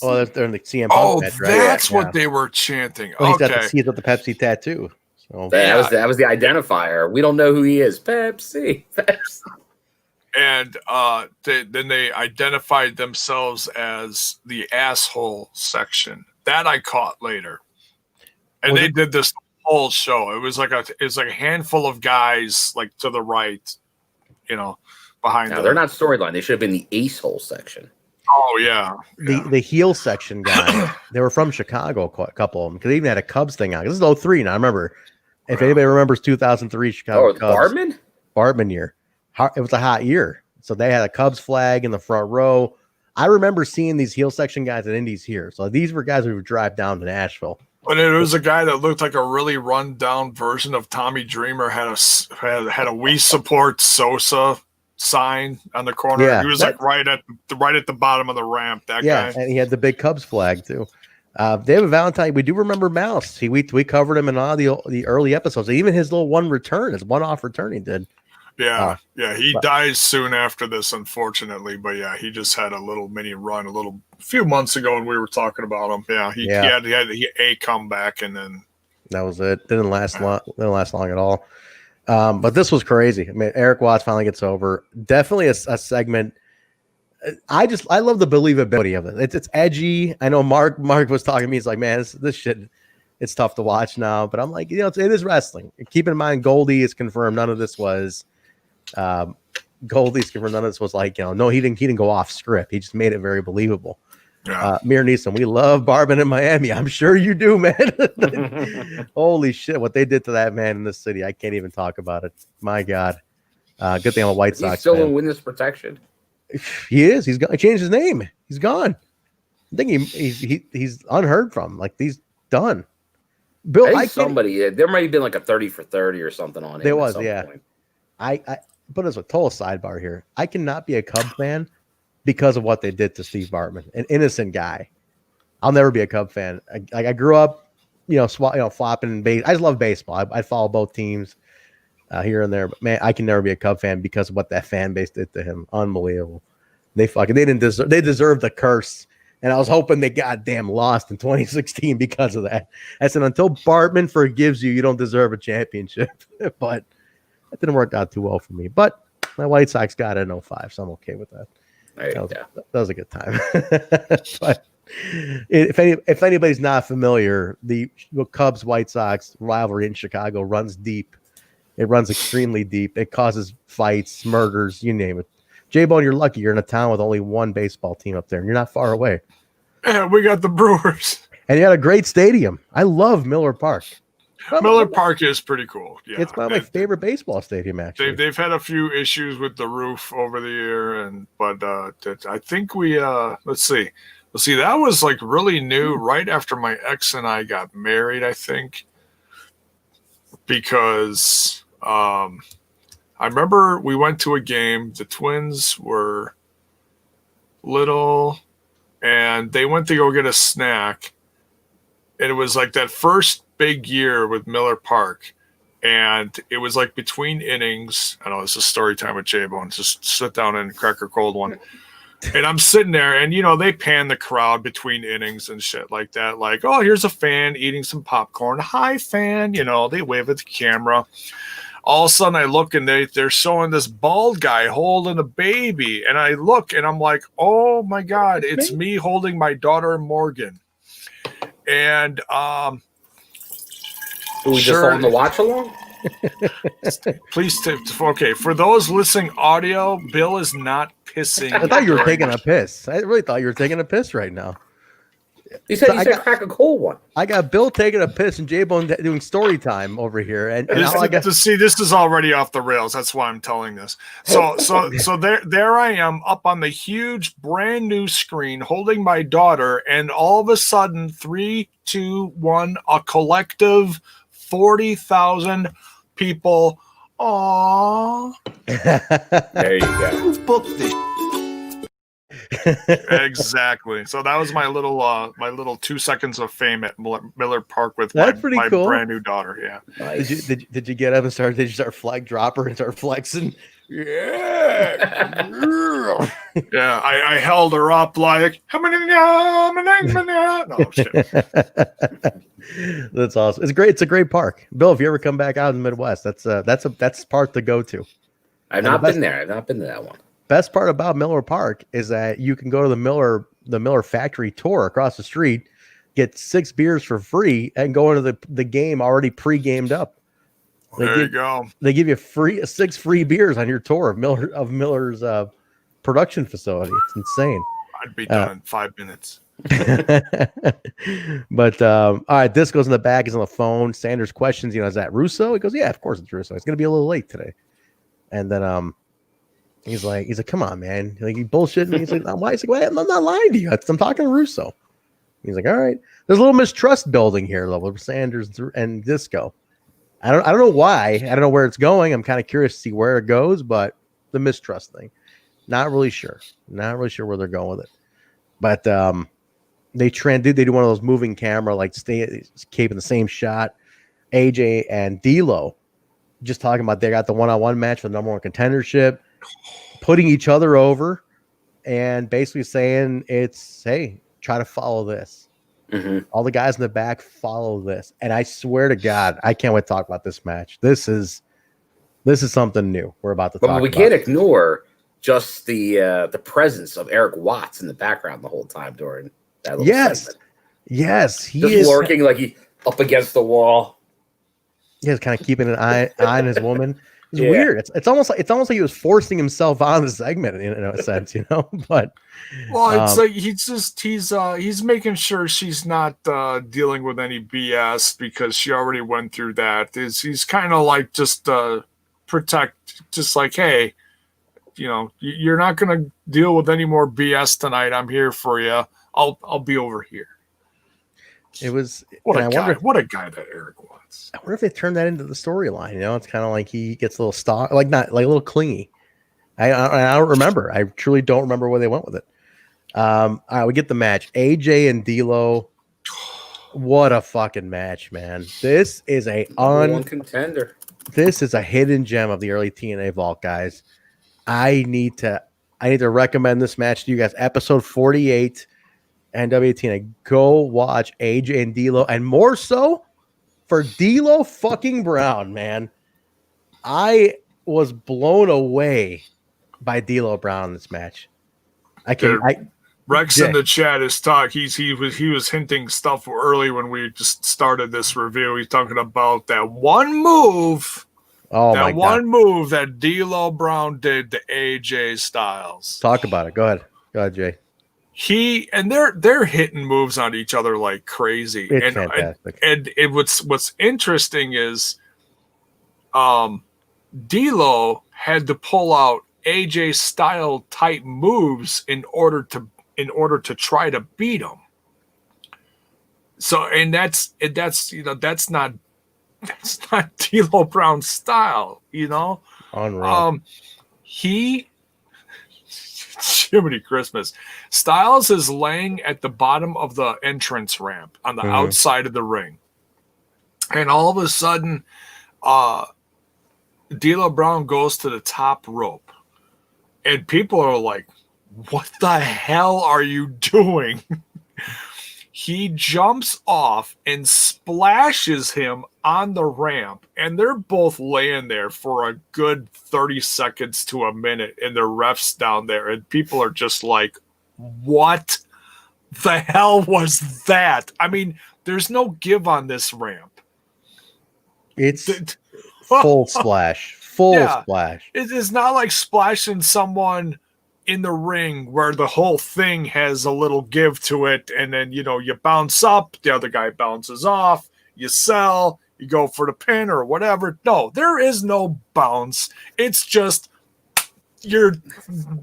Oh, they're in the CM Punk match, right? That's what they were chanting. Well, okay. He's got the Pepsi tattoo. So. That was the identifier. We don't know who he is. Pepsi. And then they identified themselves as the asshole section. That I caught later. And they did this whole show. It was like a handful of guys to the right, behind them. They're not storyline. They should have been the ace hole section. Oh yeah. The heel section guy. They were from Chicago, a couple of them, because they even had a Cubs thing on. This is 03 now. I remember. If anybody remembers 2003 Chicago Cubs. Bartman year. It was a hot year. So they had a Cubs flag in the front row. I remember seeing these heel section guys at Indies here. So these were guys who would drive down to Nashville. But it was a guy that looked like a really run down version of Tommy Dreamer. Had a "We Support Sosa" sign on the corner. Yeah, he was right at the bottom of the ramp. That guy. And he had the big Cubs flag too. David Valentine, we do remember Mouse. We covered him in all the early episodes. Even his little one-off return he did. Yeah, he dies soon after this, unfortunately. But yeah, he just had a little mini run a few months ago, and we were talking about him. Yeah, he had a comeback, and then that was it. Didn't last long. Didn't last long at all. But this was crazy. I mean, Eric Watts finally gets over. Definitely a segment. I love the believability of it. It's edgy. I know Mark was talking to me. He's like, man, this shit, it's tough to watch now. But I'm like, it is wrestling. Keep in mind, Goldie is confirmed. None of this was Goldie's confirmed. None of this was like, no, he didn't go off script. He just made it very believable. Yeah. Mir Neeson, we love Barban in Miami. I'm sure you do, man. Holy shit, what they did to that man in this city. I can't even talk about it. My God. Good thing I'm a White Sox He's still fan. in witness protection. He is. He's gone. He changed his name. He's gone. I think he's unheard from. Like, he's done. Bill, I think somebody there might have been like a 30 for 30 or something on it. There was, yeah. Point. I put as a total sidebar here. I cannot be a Cub fan because of what they did to Steve Bartman, an innocent guy. I'll never be a Cub fan. I grew up, flopping base. I just love baseball. I follow both teams here and there, but man, I can never be a Cub fan because of what that fan base did to him. Unbelievable. They deserved the curse. And I was hoping they goddamn lost in 2016 because of that. I said, until Bartman forgives you, you don't deserve a championship. But that didn't work out too well for me. But my White Sox got it in 05, so I'm okay with that. That was a good time. But if anybody's not familiar, the Cubs White Sox rivalry in Chicago runs deep. It runs extremely deep. It causes fights, murders, you name it. J-Bone, you're lucky. You're in a town with only one baseball team up there, and you're not far away. Yeah, we got the Brewers. And you got a great stadium. I love Miller Park. Miller Park is pretty cool. Yeah, it's my favorite baseball stadium, actually. They've had a few issues with the roof over the year, but I think we let's see. That was like really new right after my ex and I got married, I think, because I remember we went to a game. The Twins were little, and they went to go get a snack. And it was like that first big year with Miller Park. And it was like between innings. I know this is story time with J-Bone. Just sit down and crack a cold one. And I'm sitting there, and, they pan the crowd between innings and shit like that. Like, oh, here's a fan eating some popcorn. Hi, fan. They wave at the camera. All of a sudden I look and they're showing this bald guy holding a baby. And I look and I'm like, oh my God, it's me holding my daughter Morgan. And we just on the watch along? Please okay. For those listening audio, Bill is not pissing. I thought you were taking a piss. I really thought you were taking a piss right now. You said crack a cold one. I got Bill taking a piss and J-Bone doing story time over here. And see, this is already off the rails. That's why I'm telling this. So there I am up on the huge brand new screen holding my daughter, and all of a sudden, 3, 2, 1, a collective 40,000 people. Aww. There you go. Book this. Exactly. So that was my little 2 seconds of fame at Miller Park with my cool. brand new daughter. Yeah. Nice. Did you get up and did you start flag dropper and start flexing? Yeah. Yeah. I held her up like no, I'm just kidding. That's awesome. It's great. It's a great park. Bill, if you ever come back out in the Midwest, that's part to go to. I've not been there. I've not been to that one. Best part about Miller Park is that you can go to the Miller factory tour across the street, get 6 beers for free, and go into the game already pre-gamed up. You go. They give you 6 free beers on your tour of Miller's production facility. It's insane. I'd be done in 5 minutes. But all right, this goes in the back. He's on the phone. Sanders questions, is that Russo? He goes, yeah, of course it's Russo. It's gonna be a little late today. And then he's like, come on, man. Like, you bullshitting me. He's like, why? He's like, well, I'm not lying to you. I'm talking to Russo. He's like, all right. There's a little mistrust building here, though, with Sanders and Disco. I don't know why. I don't know where it's going. I'm kind of curious to see where it goes, but the mistrust thing, not really sure. Not really sure where they're going with it. But they do one of those moving camera, like keeping the same shot. AJ and D'Lo just talking about they got the one-on-one match for the number 1 contendership, putting each other over, and basically saying hey, try to follow this. Mm-hmm. All the guys in the back follow this. And I swear to God, I can't wait to talk about this match. This is something new we're about to talk about. But we can't ignore just the presence of Eric Watts in the background the whole time during that little segment. Yes, he just is lurking like he up against the wall. Yeah, kind of keeping an eye on his woman. It's weird. It's almost like he was forcing himself on the segment in a sense, But it's like he's making sure she's not dealing with any BS because she already went through that. He's kind of like just protect, just like, hey, you're not gonna deal with any more BS tonight. I'm here for you. I'll be over here. It was what a guy that Eric was. I wonder if they turned that into the storyline. It's kind of like he gets a little not like a little clingy. I don't remember. I truly don't remember where they went with it. All right, we get the match. AJ and D'Lo. What a fucking match, man! This is one contender. This is a hidden gem of the early TNA vault, guys. I need to recommend this match to you guys. Episode 48. NWA-TNA. Go watch AJ and D'Lo, and more so for D'Lo fucking Brown, man. I was blown away by D'Lo Brown in this match. Rex in the chat is he was hinting stuff early when we just started this review. He's talking about that one move. Oh, that one move that D'Lo Brown did to AJ Styles. Talk about it. Go ahead, Jay. They're hitting moves on each other like crazy. It's fantastic. And what's interesting is D'Lo had to pull out AJ style type moves in order to try to beat him. So that's not D'Lo Brown's style, Unreal. Jiminy Christmas. Styles is laying at the bottom of the entrance ramp on the outside of the ring. And all of a sudden, D'Lo Brown goes to the top rope. And people are like, what the hell are you doing? He jumps off and splashes him on the ramp, and they're both laying there for a good 30 seconds to a minute, and the ref's down there, and people are just like, what the hell was that? I mean, there's no give on this ramp. It's full splash. Splash. It is not like splashing someone in the ring where the whole thing has a little give to it, and then you bounce up, the other guy bounces off, you sell, you go for the pin or whatever. No, there is no bounce. It's just you're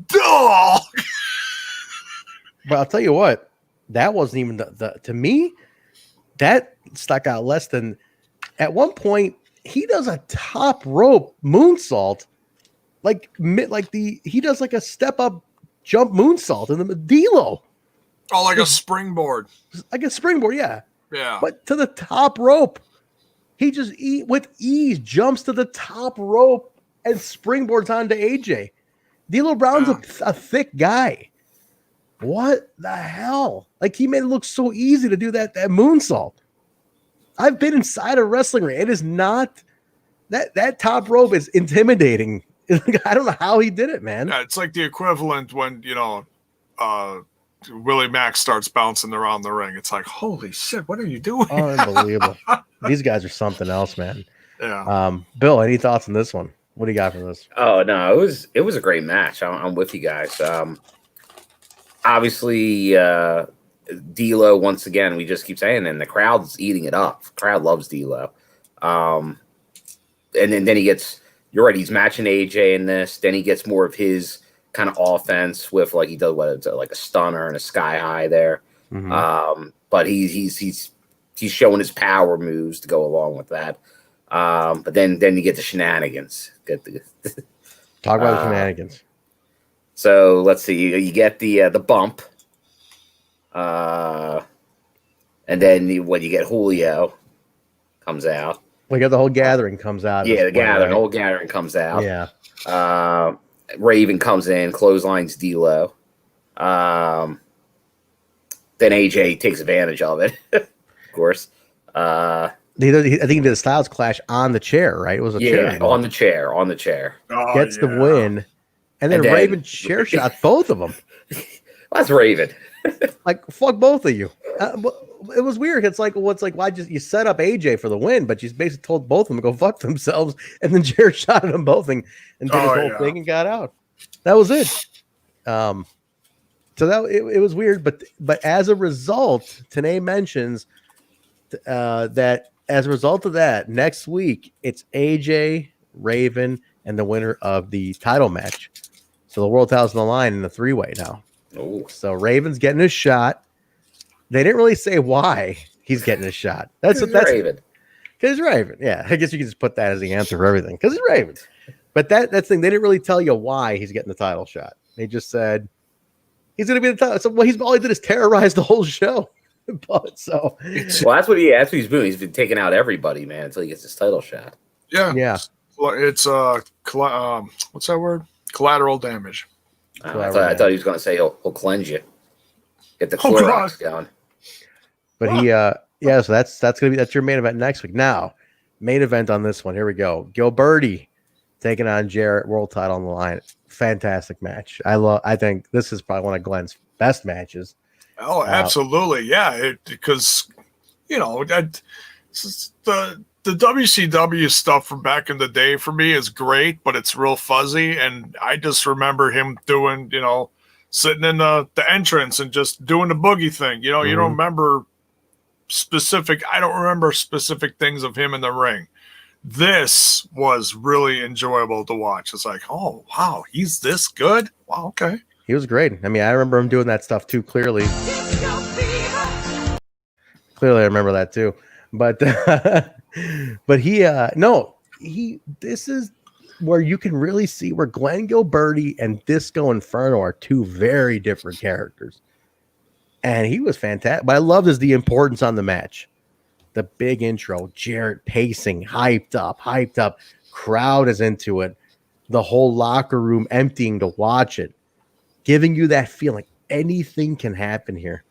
dog. But I'll tell you what, that wasn't even the to me, that stuck out less than at one point he does a top rope moonsault. He does like a step up jump moonsault in the D'Lo. Oh, like a springboard. Like a springboard, yeah. Yeah. But to the top rope. He just with ease jumps to the top rope and springboards onto AJ. D'Lo Brown's a thick guy. What the hell? Like he made it look so easy to do that moonsault. I've been inside a wrestling ring. It is not that top rope is intimidating. I don't know how he did it, man. Yeah, it's like the equivalent when, Willie Mack starts bouncing around the ring. It's like, holy shit, what are you doing? Unbelievable. These guys are something else, man. Yeah. Bill, any thoughts on this one? What do you got for this? Oh, no, it was a great match. I'm with you guys. Obviously, D'Lo, once again, we just keep saying, and the crowd's eating it up. The crowd loves D'Lo. And then he gets... You're right. He's matching AJ in this. Then he gets more of his kind of offense with he does like a stunner and a sky high there. Mm-hmm. But he's showing his power moves to go along with that. But then you get the shenanigans. Talk about the shenanigans. So let's see. You get the bump, and then when you get Julio comes out. We got the whole gathering comes out. Yeah, the whole gathering comes out. Yeah. Raven comes in, clotheslines D'Lo. Then AJ takes advantage of it, of course. I think he did a Styles clash on the chair, right? It was a chair. On the chair. Gets the win. And then Raven chair shot both of them. That's Raven. Like, fuck both of you. It was weird. It's like, why you set up AJ for the win, but you basically told both of them to go fuck themselves, and then Jarrett shot at them both and did his whole thing and got out. That was it. So that it was weird, but as a result, TNA mentions that as a result of that, next week it's AJ, Raven, and the winner of the title match. So the world title's on the line in the 3-way now. Oh. So Raven's getting his shot. They didn't really say why he's getting his shot. That's Raven. Because Raven. Yeah, I guess you can just put that as the answer for everything. Because it's Raven. But that's the thing. They didn't really tell you why he's getting the title shot. They just said he's going to be the title. So all he did is terrorize the whole show. Well, that's what he's doing. He's been taking out everybody, man, until he gets his title shot. Yeah. Well, it's what's that word? Collateral damage. I thought he was going to say he'll cleanse you, get the Clorox going. But so that's your main event next week. Now, main event on this one. Here we go. Gilberti taking on Jarrett, world title on the line. Fantastic match. I think this is probably one of Glenn's best matches. Oh, absolutely, yeah. Because the WCW stuff from back in the day for me is great, but it's real fuzzy. And I just remember him doing, sitting in the entrance and just doing the boogie thing. You don't remember I don't remember specific things of him in the ring. This was really enjoyable to watch. It's like, oh, wow, he's this good? Wow, okay. He was great. I mean, I remember him doing that stuff too, clearly. Clearly, I remember that too. But this is where you can really see where Glenn Gilberti and Disco Inferno are two very different characters. And he was fantastic. But I loved the importance on the match. The big intro, Jarrett pacing, hyped up. Crowd is into it. The whole locker room emptying to watch it, giving you that feeling anything can happen here.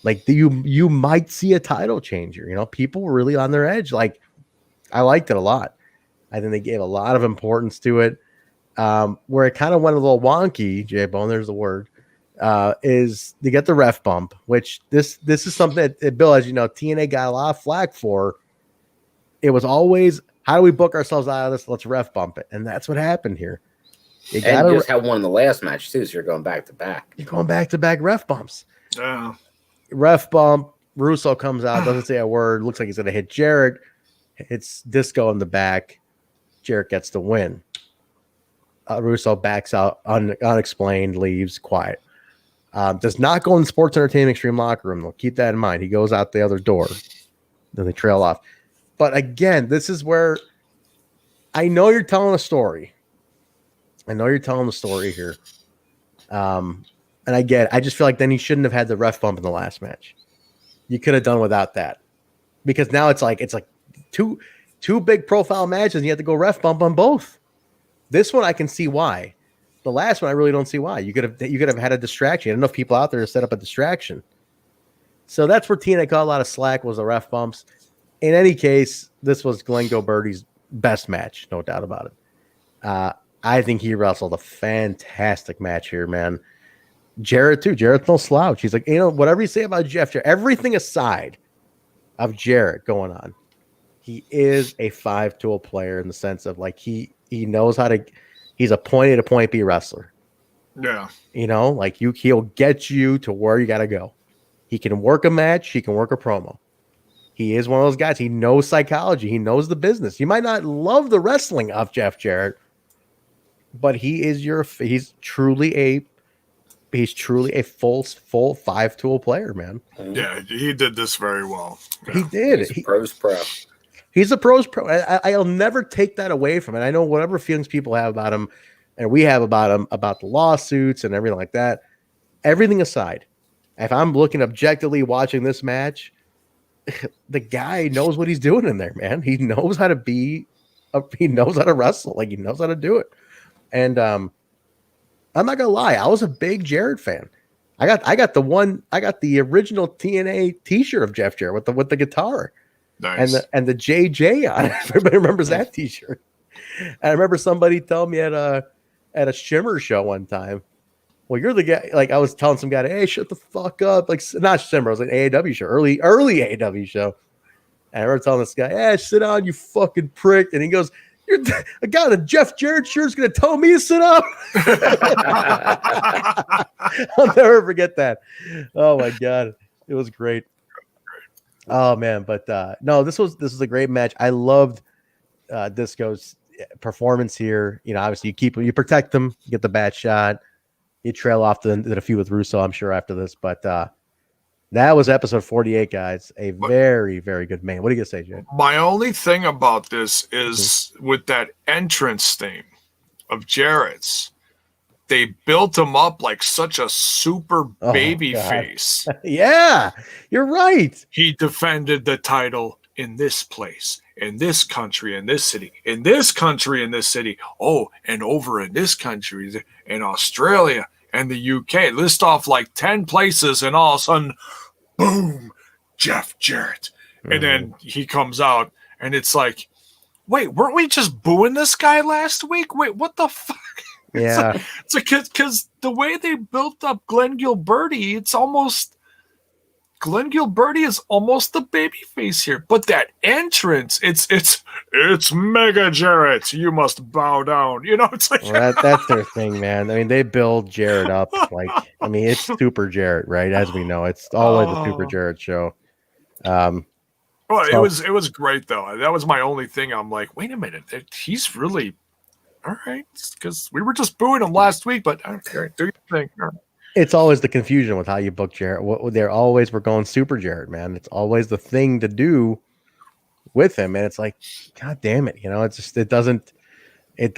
Like you might see a title changer. People were really on their edge. Like, I liked it a lot. I think they gave a lot of importance to it. Where it kind of went a little wonky, J-Bone, there's the word, is they get the ref bump, which this is something that, Bill, as you know, TNA got a lot of flack for. It was always, how do we book ourselves out of this? Let's ref bump it. And that's what happened here. You just had one in the last match, too, so you're going back to back. You're going back to back ref bumps. Yeah. Ref bump. Russo comes out, doesn't say a word. Looks like he's going to hit Jarrett. It's Disco in the back. Jarrett gets the win. Russo backs out, unexplained, leaves, quiet. Does not go in the Sports Entertainment Extreme locker room, though. Keep that in mind. He goes out the other door. Then they trail off. But again, this is where I know you're telling a story. I know you're telling the story here. And I just feel like then he shouldn't have had the ref bump in the last match. You could have done without that. Because now it's like two big profile matches and you have to go ref bump on both. This one I can see why. The last one I really don't see why. You could have had a distraction. You had enough people out there to set up a distraction. So that's where TNA got a lot of slack, was the ref bumps. In any case, this was Glenn Gilberti's best match, no doubt about it. I think he wrestled a fantastic match here, man. Jarrett, too. Jarrett's no slouch. He's like, whatever you say about Jeff, everything aside of Jarrett going on, he is a 5-tool player in the sense of, like, he knows how to – he's a point A to point B wrestler. Yeah. He'll get you to where you got to go. He can work a match. He can work a promo. He is one of those guys. He knows psychology. He knows the business. You might not love the wrestling of Jeff Jarrett, but he's truly a full 5-tool player, man. Yeah, he did this very well. Yeah. He did. He's a pro's pro. He's a pro's pro. I'll never take that away from it. I know whatever feelings people have about him, and we have about him, about the lawsuits and everything like that. Everything aside, if I'm looking objectively watching this match, the guy knows what he's doing in there, man. He knows how to he knows how to wrestle. Like, he knows how to do it. And I'm not gonna lie, I was a big Jarrett fan. I got the original TNA T-shirt of Jeff Jarrett with the guitar, nice, and the JJ on it. Everybody remembers that T-shirt. And I remember somebody telling me at at a Shimmer show one time. Well, you're the guy. Like I was telling some guy, hey, shut the fuck up. Like not Shimmer, it was an AAW show, early AAW show. And I remember telling this guy, hey, sit down, you fucking prick. And he goes, you're a guy in a Jeff Jarrett shirt is going to tell me to sit up. I'll never forget that. Oh my God. It was great. Oh man. But no, this was a great match. I loved Disco's performance here. You know, obviously you protect them, you get the bad shot, you trail off to the feud with Russo, I'm sure, after this. But that was episode 48, guys. A very, very good man. What are you gonna say, Jay? My only thing about this is with that entrance thing of Jarrett's, they built him up like such a super baby face. Yeah, you're right. He defended the title in this place, in this country, in this city, in this country, in this city. Oh, and over in this country, in Australia and the UK. List off like 10 places, and all of a sudden, boom, Jeff Jarrett. And then he comes out, and it's like, wait, weren't we just booing this guy last week? Wait, what the fuck? Yeah. It's like, because the way they built up Glenn Gilberti, it's almost, Glenn Gilberti is almost the baby face here. But that entrance, it's Mega Jarrett. You must bow down. You know, it's like, well, that's their thing, man. I mean, they build Jarrett up like, I mean, it's Super Jarrett, right? As we know, it's always a Super Jarrett show. Well, it was great though. That was my only thing. I'm like, wait a minute, he's really all right, because we were just booing him last week. But do your thing. It's always the confusion with how you book Jarrett. We're going Super Jarrett, man. It's always the thing to do with him, and it's like, God damn it, you know, it's just it doesn't end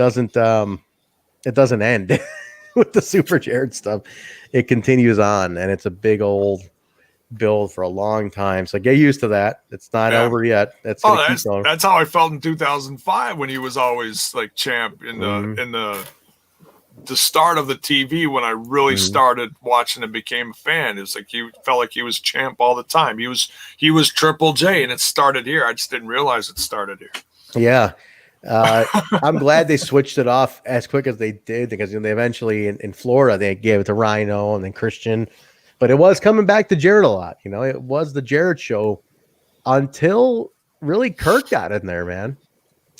with the Super Jarrett stuff. It continues on, and it's a big old build for a long time. So get used to that. It's not over yet. That's how I felt in 2005 when he was always like champ in the start of the TV, when I really started watching and became a fan. It was like he felt like he was champ all the time. He was Triple J, and it started here. I just didn't realize it started here. Yeah. I'm glad they switched it off as quick as they did, because they eventually in Florida they gave it to Rhino and then Christian. But it was coming back to Jarrett a lot. You know, it was the Jarrett show until really Kurt got in there, man.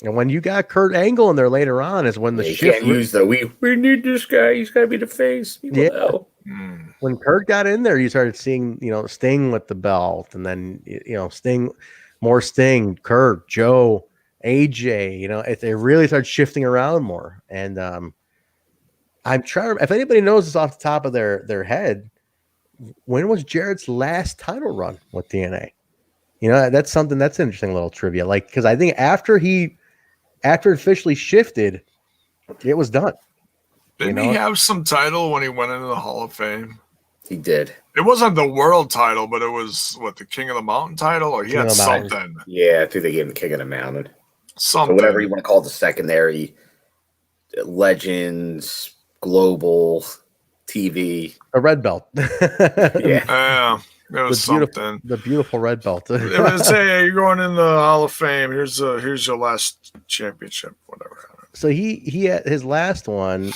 And when you got Kurt Angle in there later on is when the shift. Can't use the we need this guy. He's got to be the face. When Kurt got in there, you started seeing, you know, Sting with the belt, and then, you know, Sting, Kurt, Joe, AJ. You know, they really started shifting around more. And I'm trying. If anybody knows this off the top of their head, when was Jarrett's last title run with TNA? You know, that's an interesting little trivia. Like, because I think after it officially shifted, it was done. Didn't he have some title when he went into the Hall of Fame? He did. It wasn't the world title, but it was the King of the Mountain title, or he had something. Yeah, I think they gave him the King of the Mountain. Something. So whatever you want to call it, the secondary Legends Global TV. A red belt. Yeah. It was something. The beautiful red belt. It was, hey, you're going in the Hall of Fame. Here's your last championship, whatever. So he had his last one,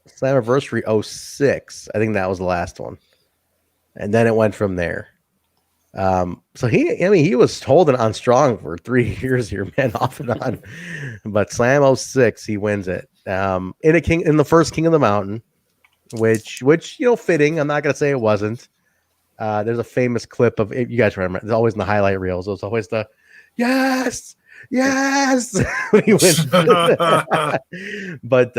Slammiversary 06. I think that was the last one. And then it went from there. So he was holding on strong for 3 years here, man, off and on. But Slam 06, he wins it. In the first King of the Mountain, which you know, fitting. I'm not gonna say it wasn't. There's a famous clip of it. You guys remember? It's always in the highlight reels. It was always the yes. When he wins. But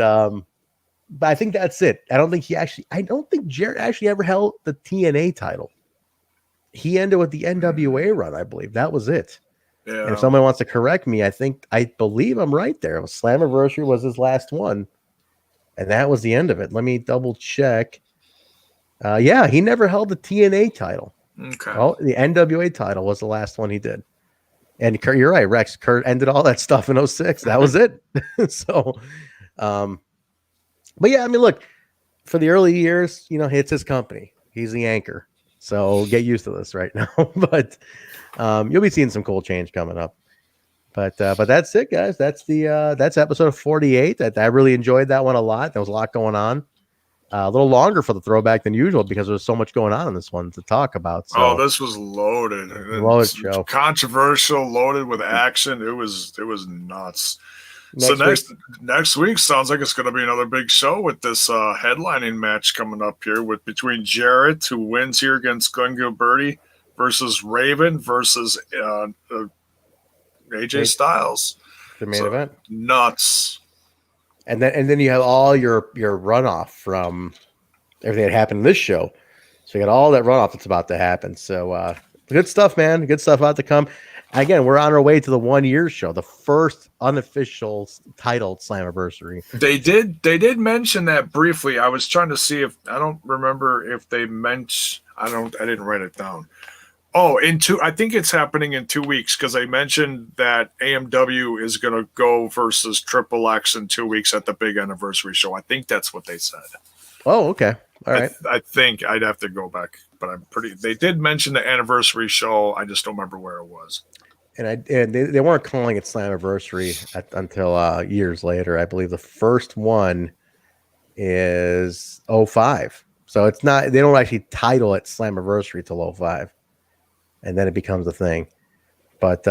I think that's it. I don't think Jarrett actually ever held the TNA title. He ended with the NWA run, I believe. That was it. Yeah. And if somebody wants to correct me, I believe I'm right there. It was Slammiversary was his last one. And that was the end of it. Let me double check. Yeah, he never held the TNA title. Okay. Oh, the NWA title was the last one he did. And Kurt, you're right, Rex. Kurt ended all that stuff in 06. That was it. So, but yeah, I mean, look, for the early years, you know, it's his company. He's the anchor. So get used to this right now. But you'll be seeing some cool change coming up. But that's it, guys. That's episode 48. I really enjoyed that one a lot. There was a lot going on. A little longer for the throwback than usual because there was so much going on in this one to talk about. So, this was loaded. Loaded show. Controversial, loaded with action. It was nuts. Next week sounds like it's going to be another big show with this headlining match coming up here between Jarrett, who wins here against Gilberti, versus Raven versus AJ Styles. The main event. Nuts. And then you have all your runoff from everything that happened in this show. So you got all that runoff that's about to happen. So good stuff, man. Good stuff out to come. Again, we're on our way to the 1 year show, the first unofficial titled Slammiversary. They did mention that briefly. I was trying to see if I don't remember if they mentioned. I didn't write it down. Oh, I think it's happening in 2 weeks because they mentioned that AMW is going to go versus Triple X in 2 weeks at the big anniversary show. I think that's what they said. Oh, okay. All right. I think I'd have to go back, but they did mention the anniversary show. I just don't remember where it was. And they weren't calling it Slammiversary until years later. I believe the first one is 05. So it's not, they don't actually title it Slammiversary till 05. And then it becomes a thing. But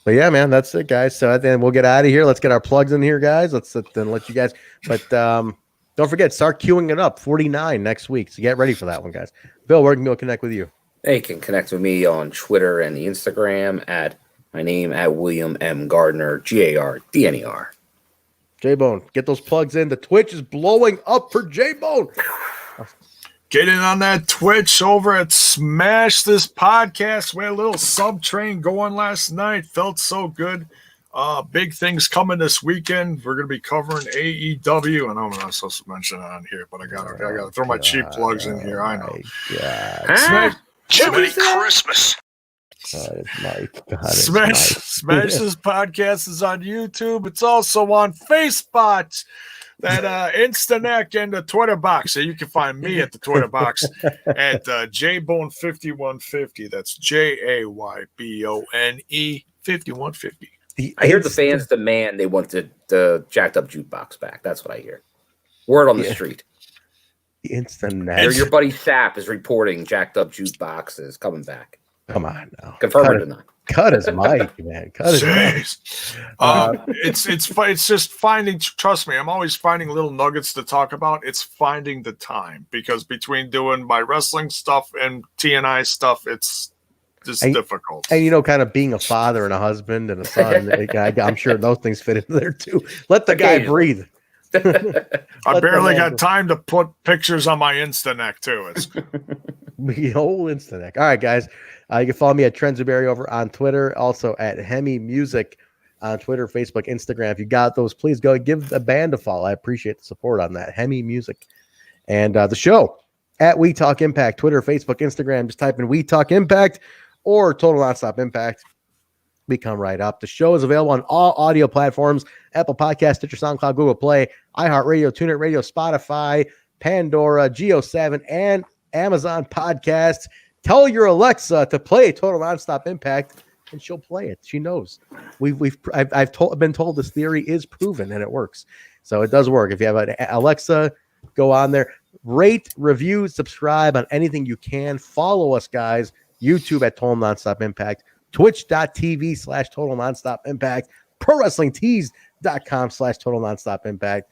yeah, man, that's it, guys. So then we'll get out of here. Let's get our plugs in here, guys. Let's then let you guys. But don't forget, start queuing it up. 49 next week. So get ready for that one, guys. Bill, where can people connect with you? They can connect with me on Twitter and the Instagram at my name at William M. Gardner, GARDNER. J-Bone, get those plugs in. The Twitch is blowing up for J-Bone. Get in on that Twitch over at Smash This Podcast. We had a little sub train going last night. Felt so good. Big things coming this weekend. We're going to be covering AEW. I know I'm not supposed to mention it on here, but I gotta throw my cheap plugs in here. I know. Smash, Jiminy Christmas. Smash This Podcast is on YouTube. It's also on Facebook. That Instanek and the Twitter box. So you can find me at the Twitter box at JBone5150. That's JAYBONE 5150. I hear the fans demand they want the jacked up jukebox back. That's what I hear. Word on the street. The Instanek. Your buddy Sap is reporting jacked up jukebox is coming back. Come on now. Confirm or deny. Cut his mic, man. Cut his mic. It's just finding. Trust me, I'm always finding little nuggets to talk about. It's finding the time because between doing my wrestling stuff and TNI stuff, it's just difficult. And kind of being a father and a husband and a son, I'm sure those things fit into there too. Let the guy breathe. I barely got time to put pictures on my Instanek too. It's the whole Instanek. All right, guys. You can follow me at Trentzuberry over on Twitter, also at Hemi Music on Twitter, Facebook, Instagram. If you got those, please go give the band a follow. I appreciate the support on that. Hemi Music. And the show at We Talk Impact, Twitter, Facebook, Instagram. Just type in We Talk Impact or Total Nonstop Impact. We come right up. The show is available on all audio platforms: Apple Podcasts, Stitcher, SoundCloud, Google Play, iHeartRadio, TuneIn Radio, Spotify, Pandora, Geo7, and Amazon Podcasts. Tell your Alexa to play Total Nonstop Impact, and she'll play it. She knows. I've been told this theory is proven and it works. So it does work. If you have an Alexa, go on there, rate, review, subscribe on anything you can. Follow us, guys. YouTube at Total Nonstop Impact, Twitch.tv/Total Nonstop Impact, ProWrestlingTees.com/Total Nonstop Impact,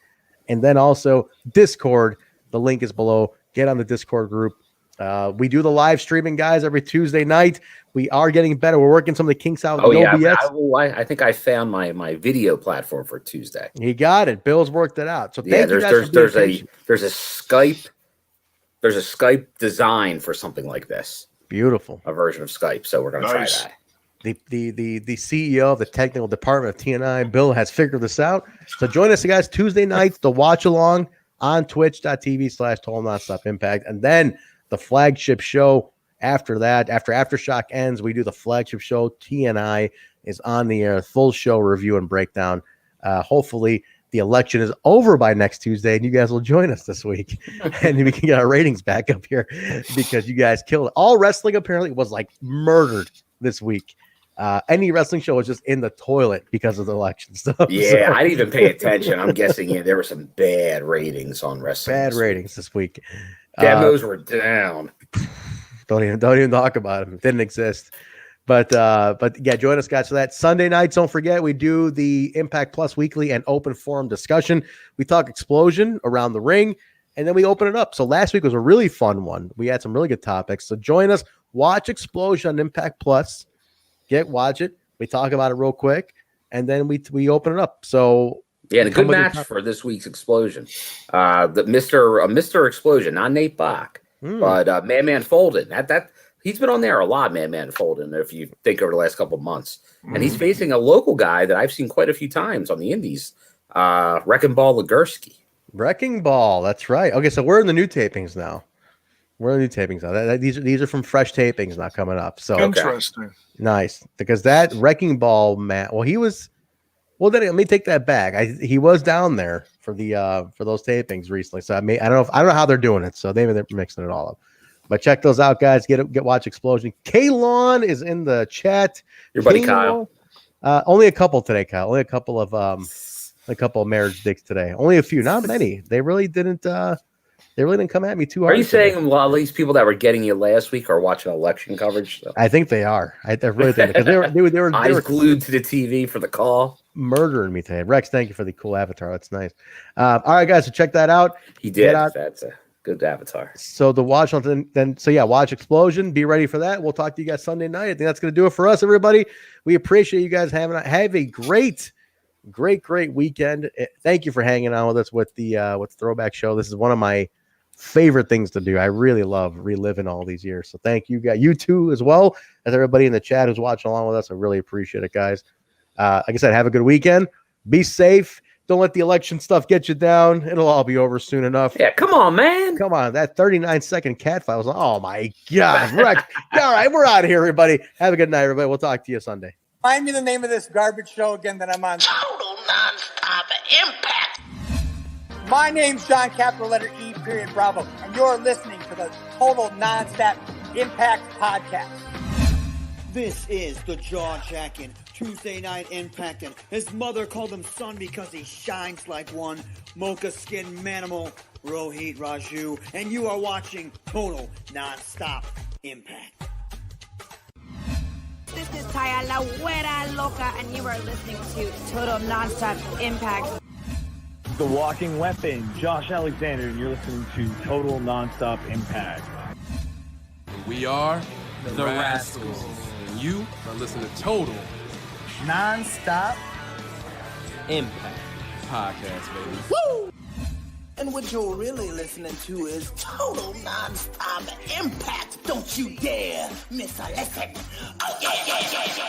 and then also Discord. The link is below. Get on the Discord group. We do the live streaming, guys, every Tuesday night. We are getting better. We're working some of the kinks out. Oh, yeah. I think I found my video platform for Tuesday. He got it. Bill's worked it out. So there's a Skype design for something like this. Beautiful. A version of Skype. So we're going to try that. The CEO of the technical department of TNI, Bill, has figured this out. So join us, guys, Tuesday nights, the watch along on Twitch.tv/Total Nonstop Impact. And then the flagship show after that, after Aftershock ends, we do the flagship show. TNI is on the air, full show review and breakdown. Hopefully the election is over by next Tuesday and you guys will join us this week and we can get our ratings back up here because you guys killed it. All wrestling apparently was like murdered this week. Any wrestling show was just in the toilet because of the election stuff. Yeah, I didn't even pay attention. I'm guessing there were some bad ratings on wrestling. Bad ratings this week. Demos were down. Don't even talk about them. It didn't exist. But yeah, join us, guys, for that. Sunday nights, don't forget, we do the Impact Plus weekly and open forum discussion. We talk Explosion around the ring, and then we open it up. So last week was a really fun one. We had some really good topics. So join us. Watch Explosion on Impact Plus. Watch it. We talk about it real quick, and then we open it up. So yeah, and a good match for this week's Explosion. The Mr. Explosion, not Nate Bach, but Man Folden. That he's been on there a lot, Man Folden, if you think over the last couple of months. And he's facing a local guy that I've seen quite a few times on the indies, Wrecking Ball Legursky. Wrecking Ball, that's right. Okay, so we're in the new tapings now. These are from fresh tapings now coming up. So interesting. Nice. Because that Wrecking Ball man, then let me take that back. He was down there for the for those tapings recently. So I don't know how they're doing it. So maybe they're mixing it all up. But check those out, guys. Get watch Explosion. Kalon is in the chat. Your buddy Kyle. Only a couple today, Kyle. Only a couple of marriage dicks today. Only a few, not many. They really didn't come at me too hard. Are you saying a lot of these people that were getting you last week are watching election coverage? So? I think they are. I really think because they were eyes glued to the TV for the call. Murdering me today. Rex, thank you for the cool avatar. That's nice. All right, guys, so check that out. He did. That's a good avatar. So the watch watch Explosion. Be ready for that. We'll talk to you guys Sunday night. I think that's going to do it for us, everybody. We appreciate you guys have a great weekend. Thank you for hanging on with us with the Throwback Show. This is one of my favorite things to do. I really love reliving all these years. So thank you guys, you too, as well as everybody in the chat who's watching along with us. I really appreciate it, guys. Like I said, have a good weekend. Be safe. Don't let the election stuff get you down. It'll all be over soon enough. Yeah, come on, man. Come on. That 39-second cat file was, oh my God. All right, we're out of here, everybody. Have a good night, everybody. We'll talk to you Sunday. Find me the name of this garbage show again that I'm on. Total nonstop impact. My name's John, capital letter E, period, Bravo, and you're listening to the Total Nonstop Impact Podcast. This is the jaw-jacking Tuesday Night Impact, and his mother called him son because he shines like one. Mocha Skin Manimal, Rohit Raju, and you are watching Total Nonstop Impact. This is Taya La Güera Loca, and you are listening to Total Nonstop Impact. The Walking Weapon, Josh Alexander, and you're listening to Total Nonstop Impact. We are the Rascals, and you are listening to Total Nonstop Impact Podcast, baby. Woo! And what you're really listening to is Total Nonstop Impact. Don't you dare miss a lesson. Oh, yeah.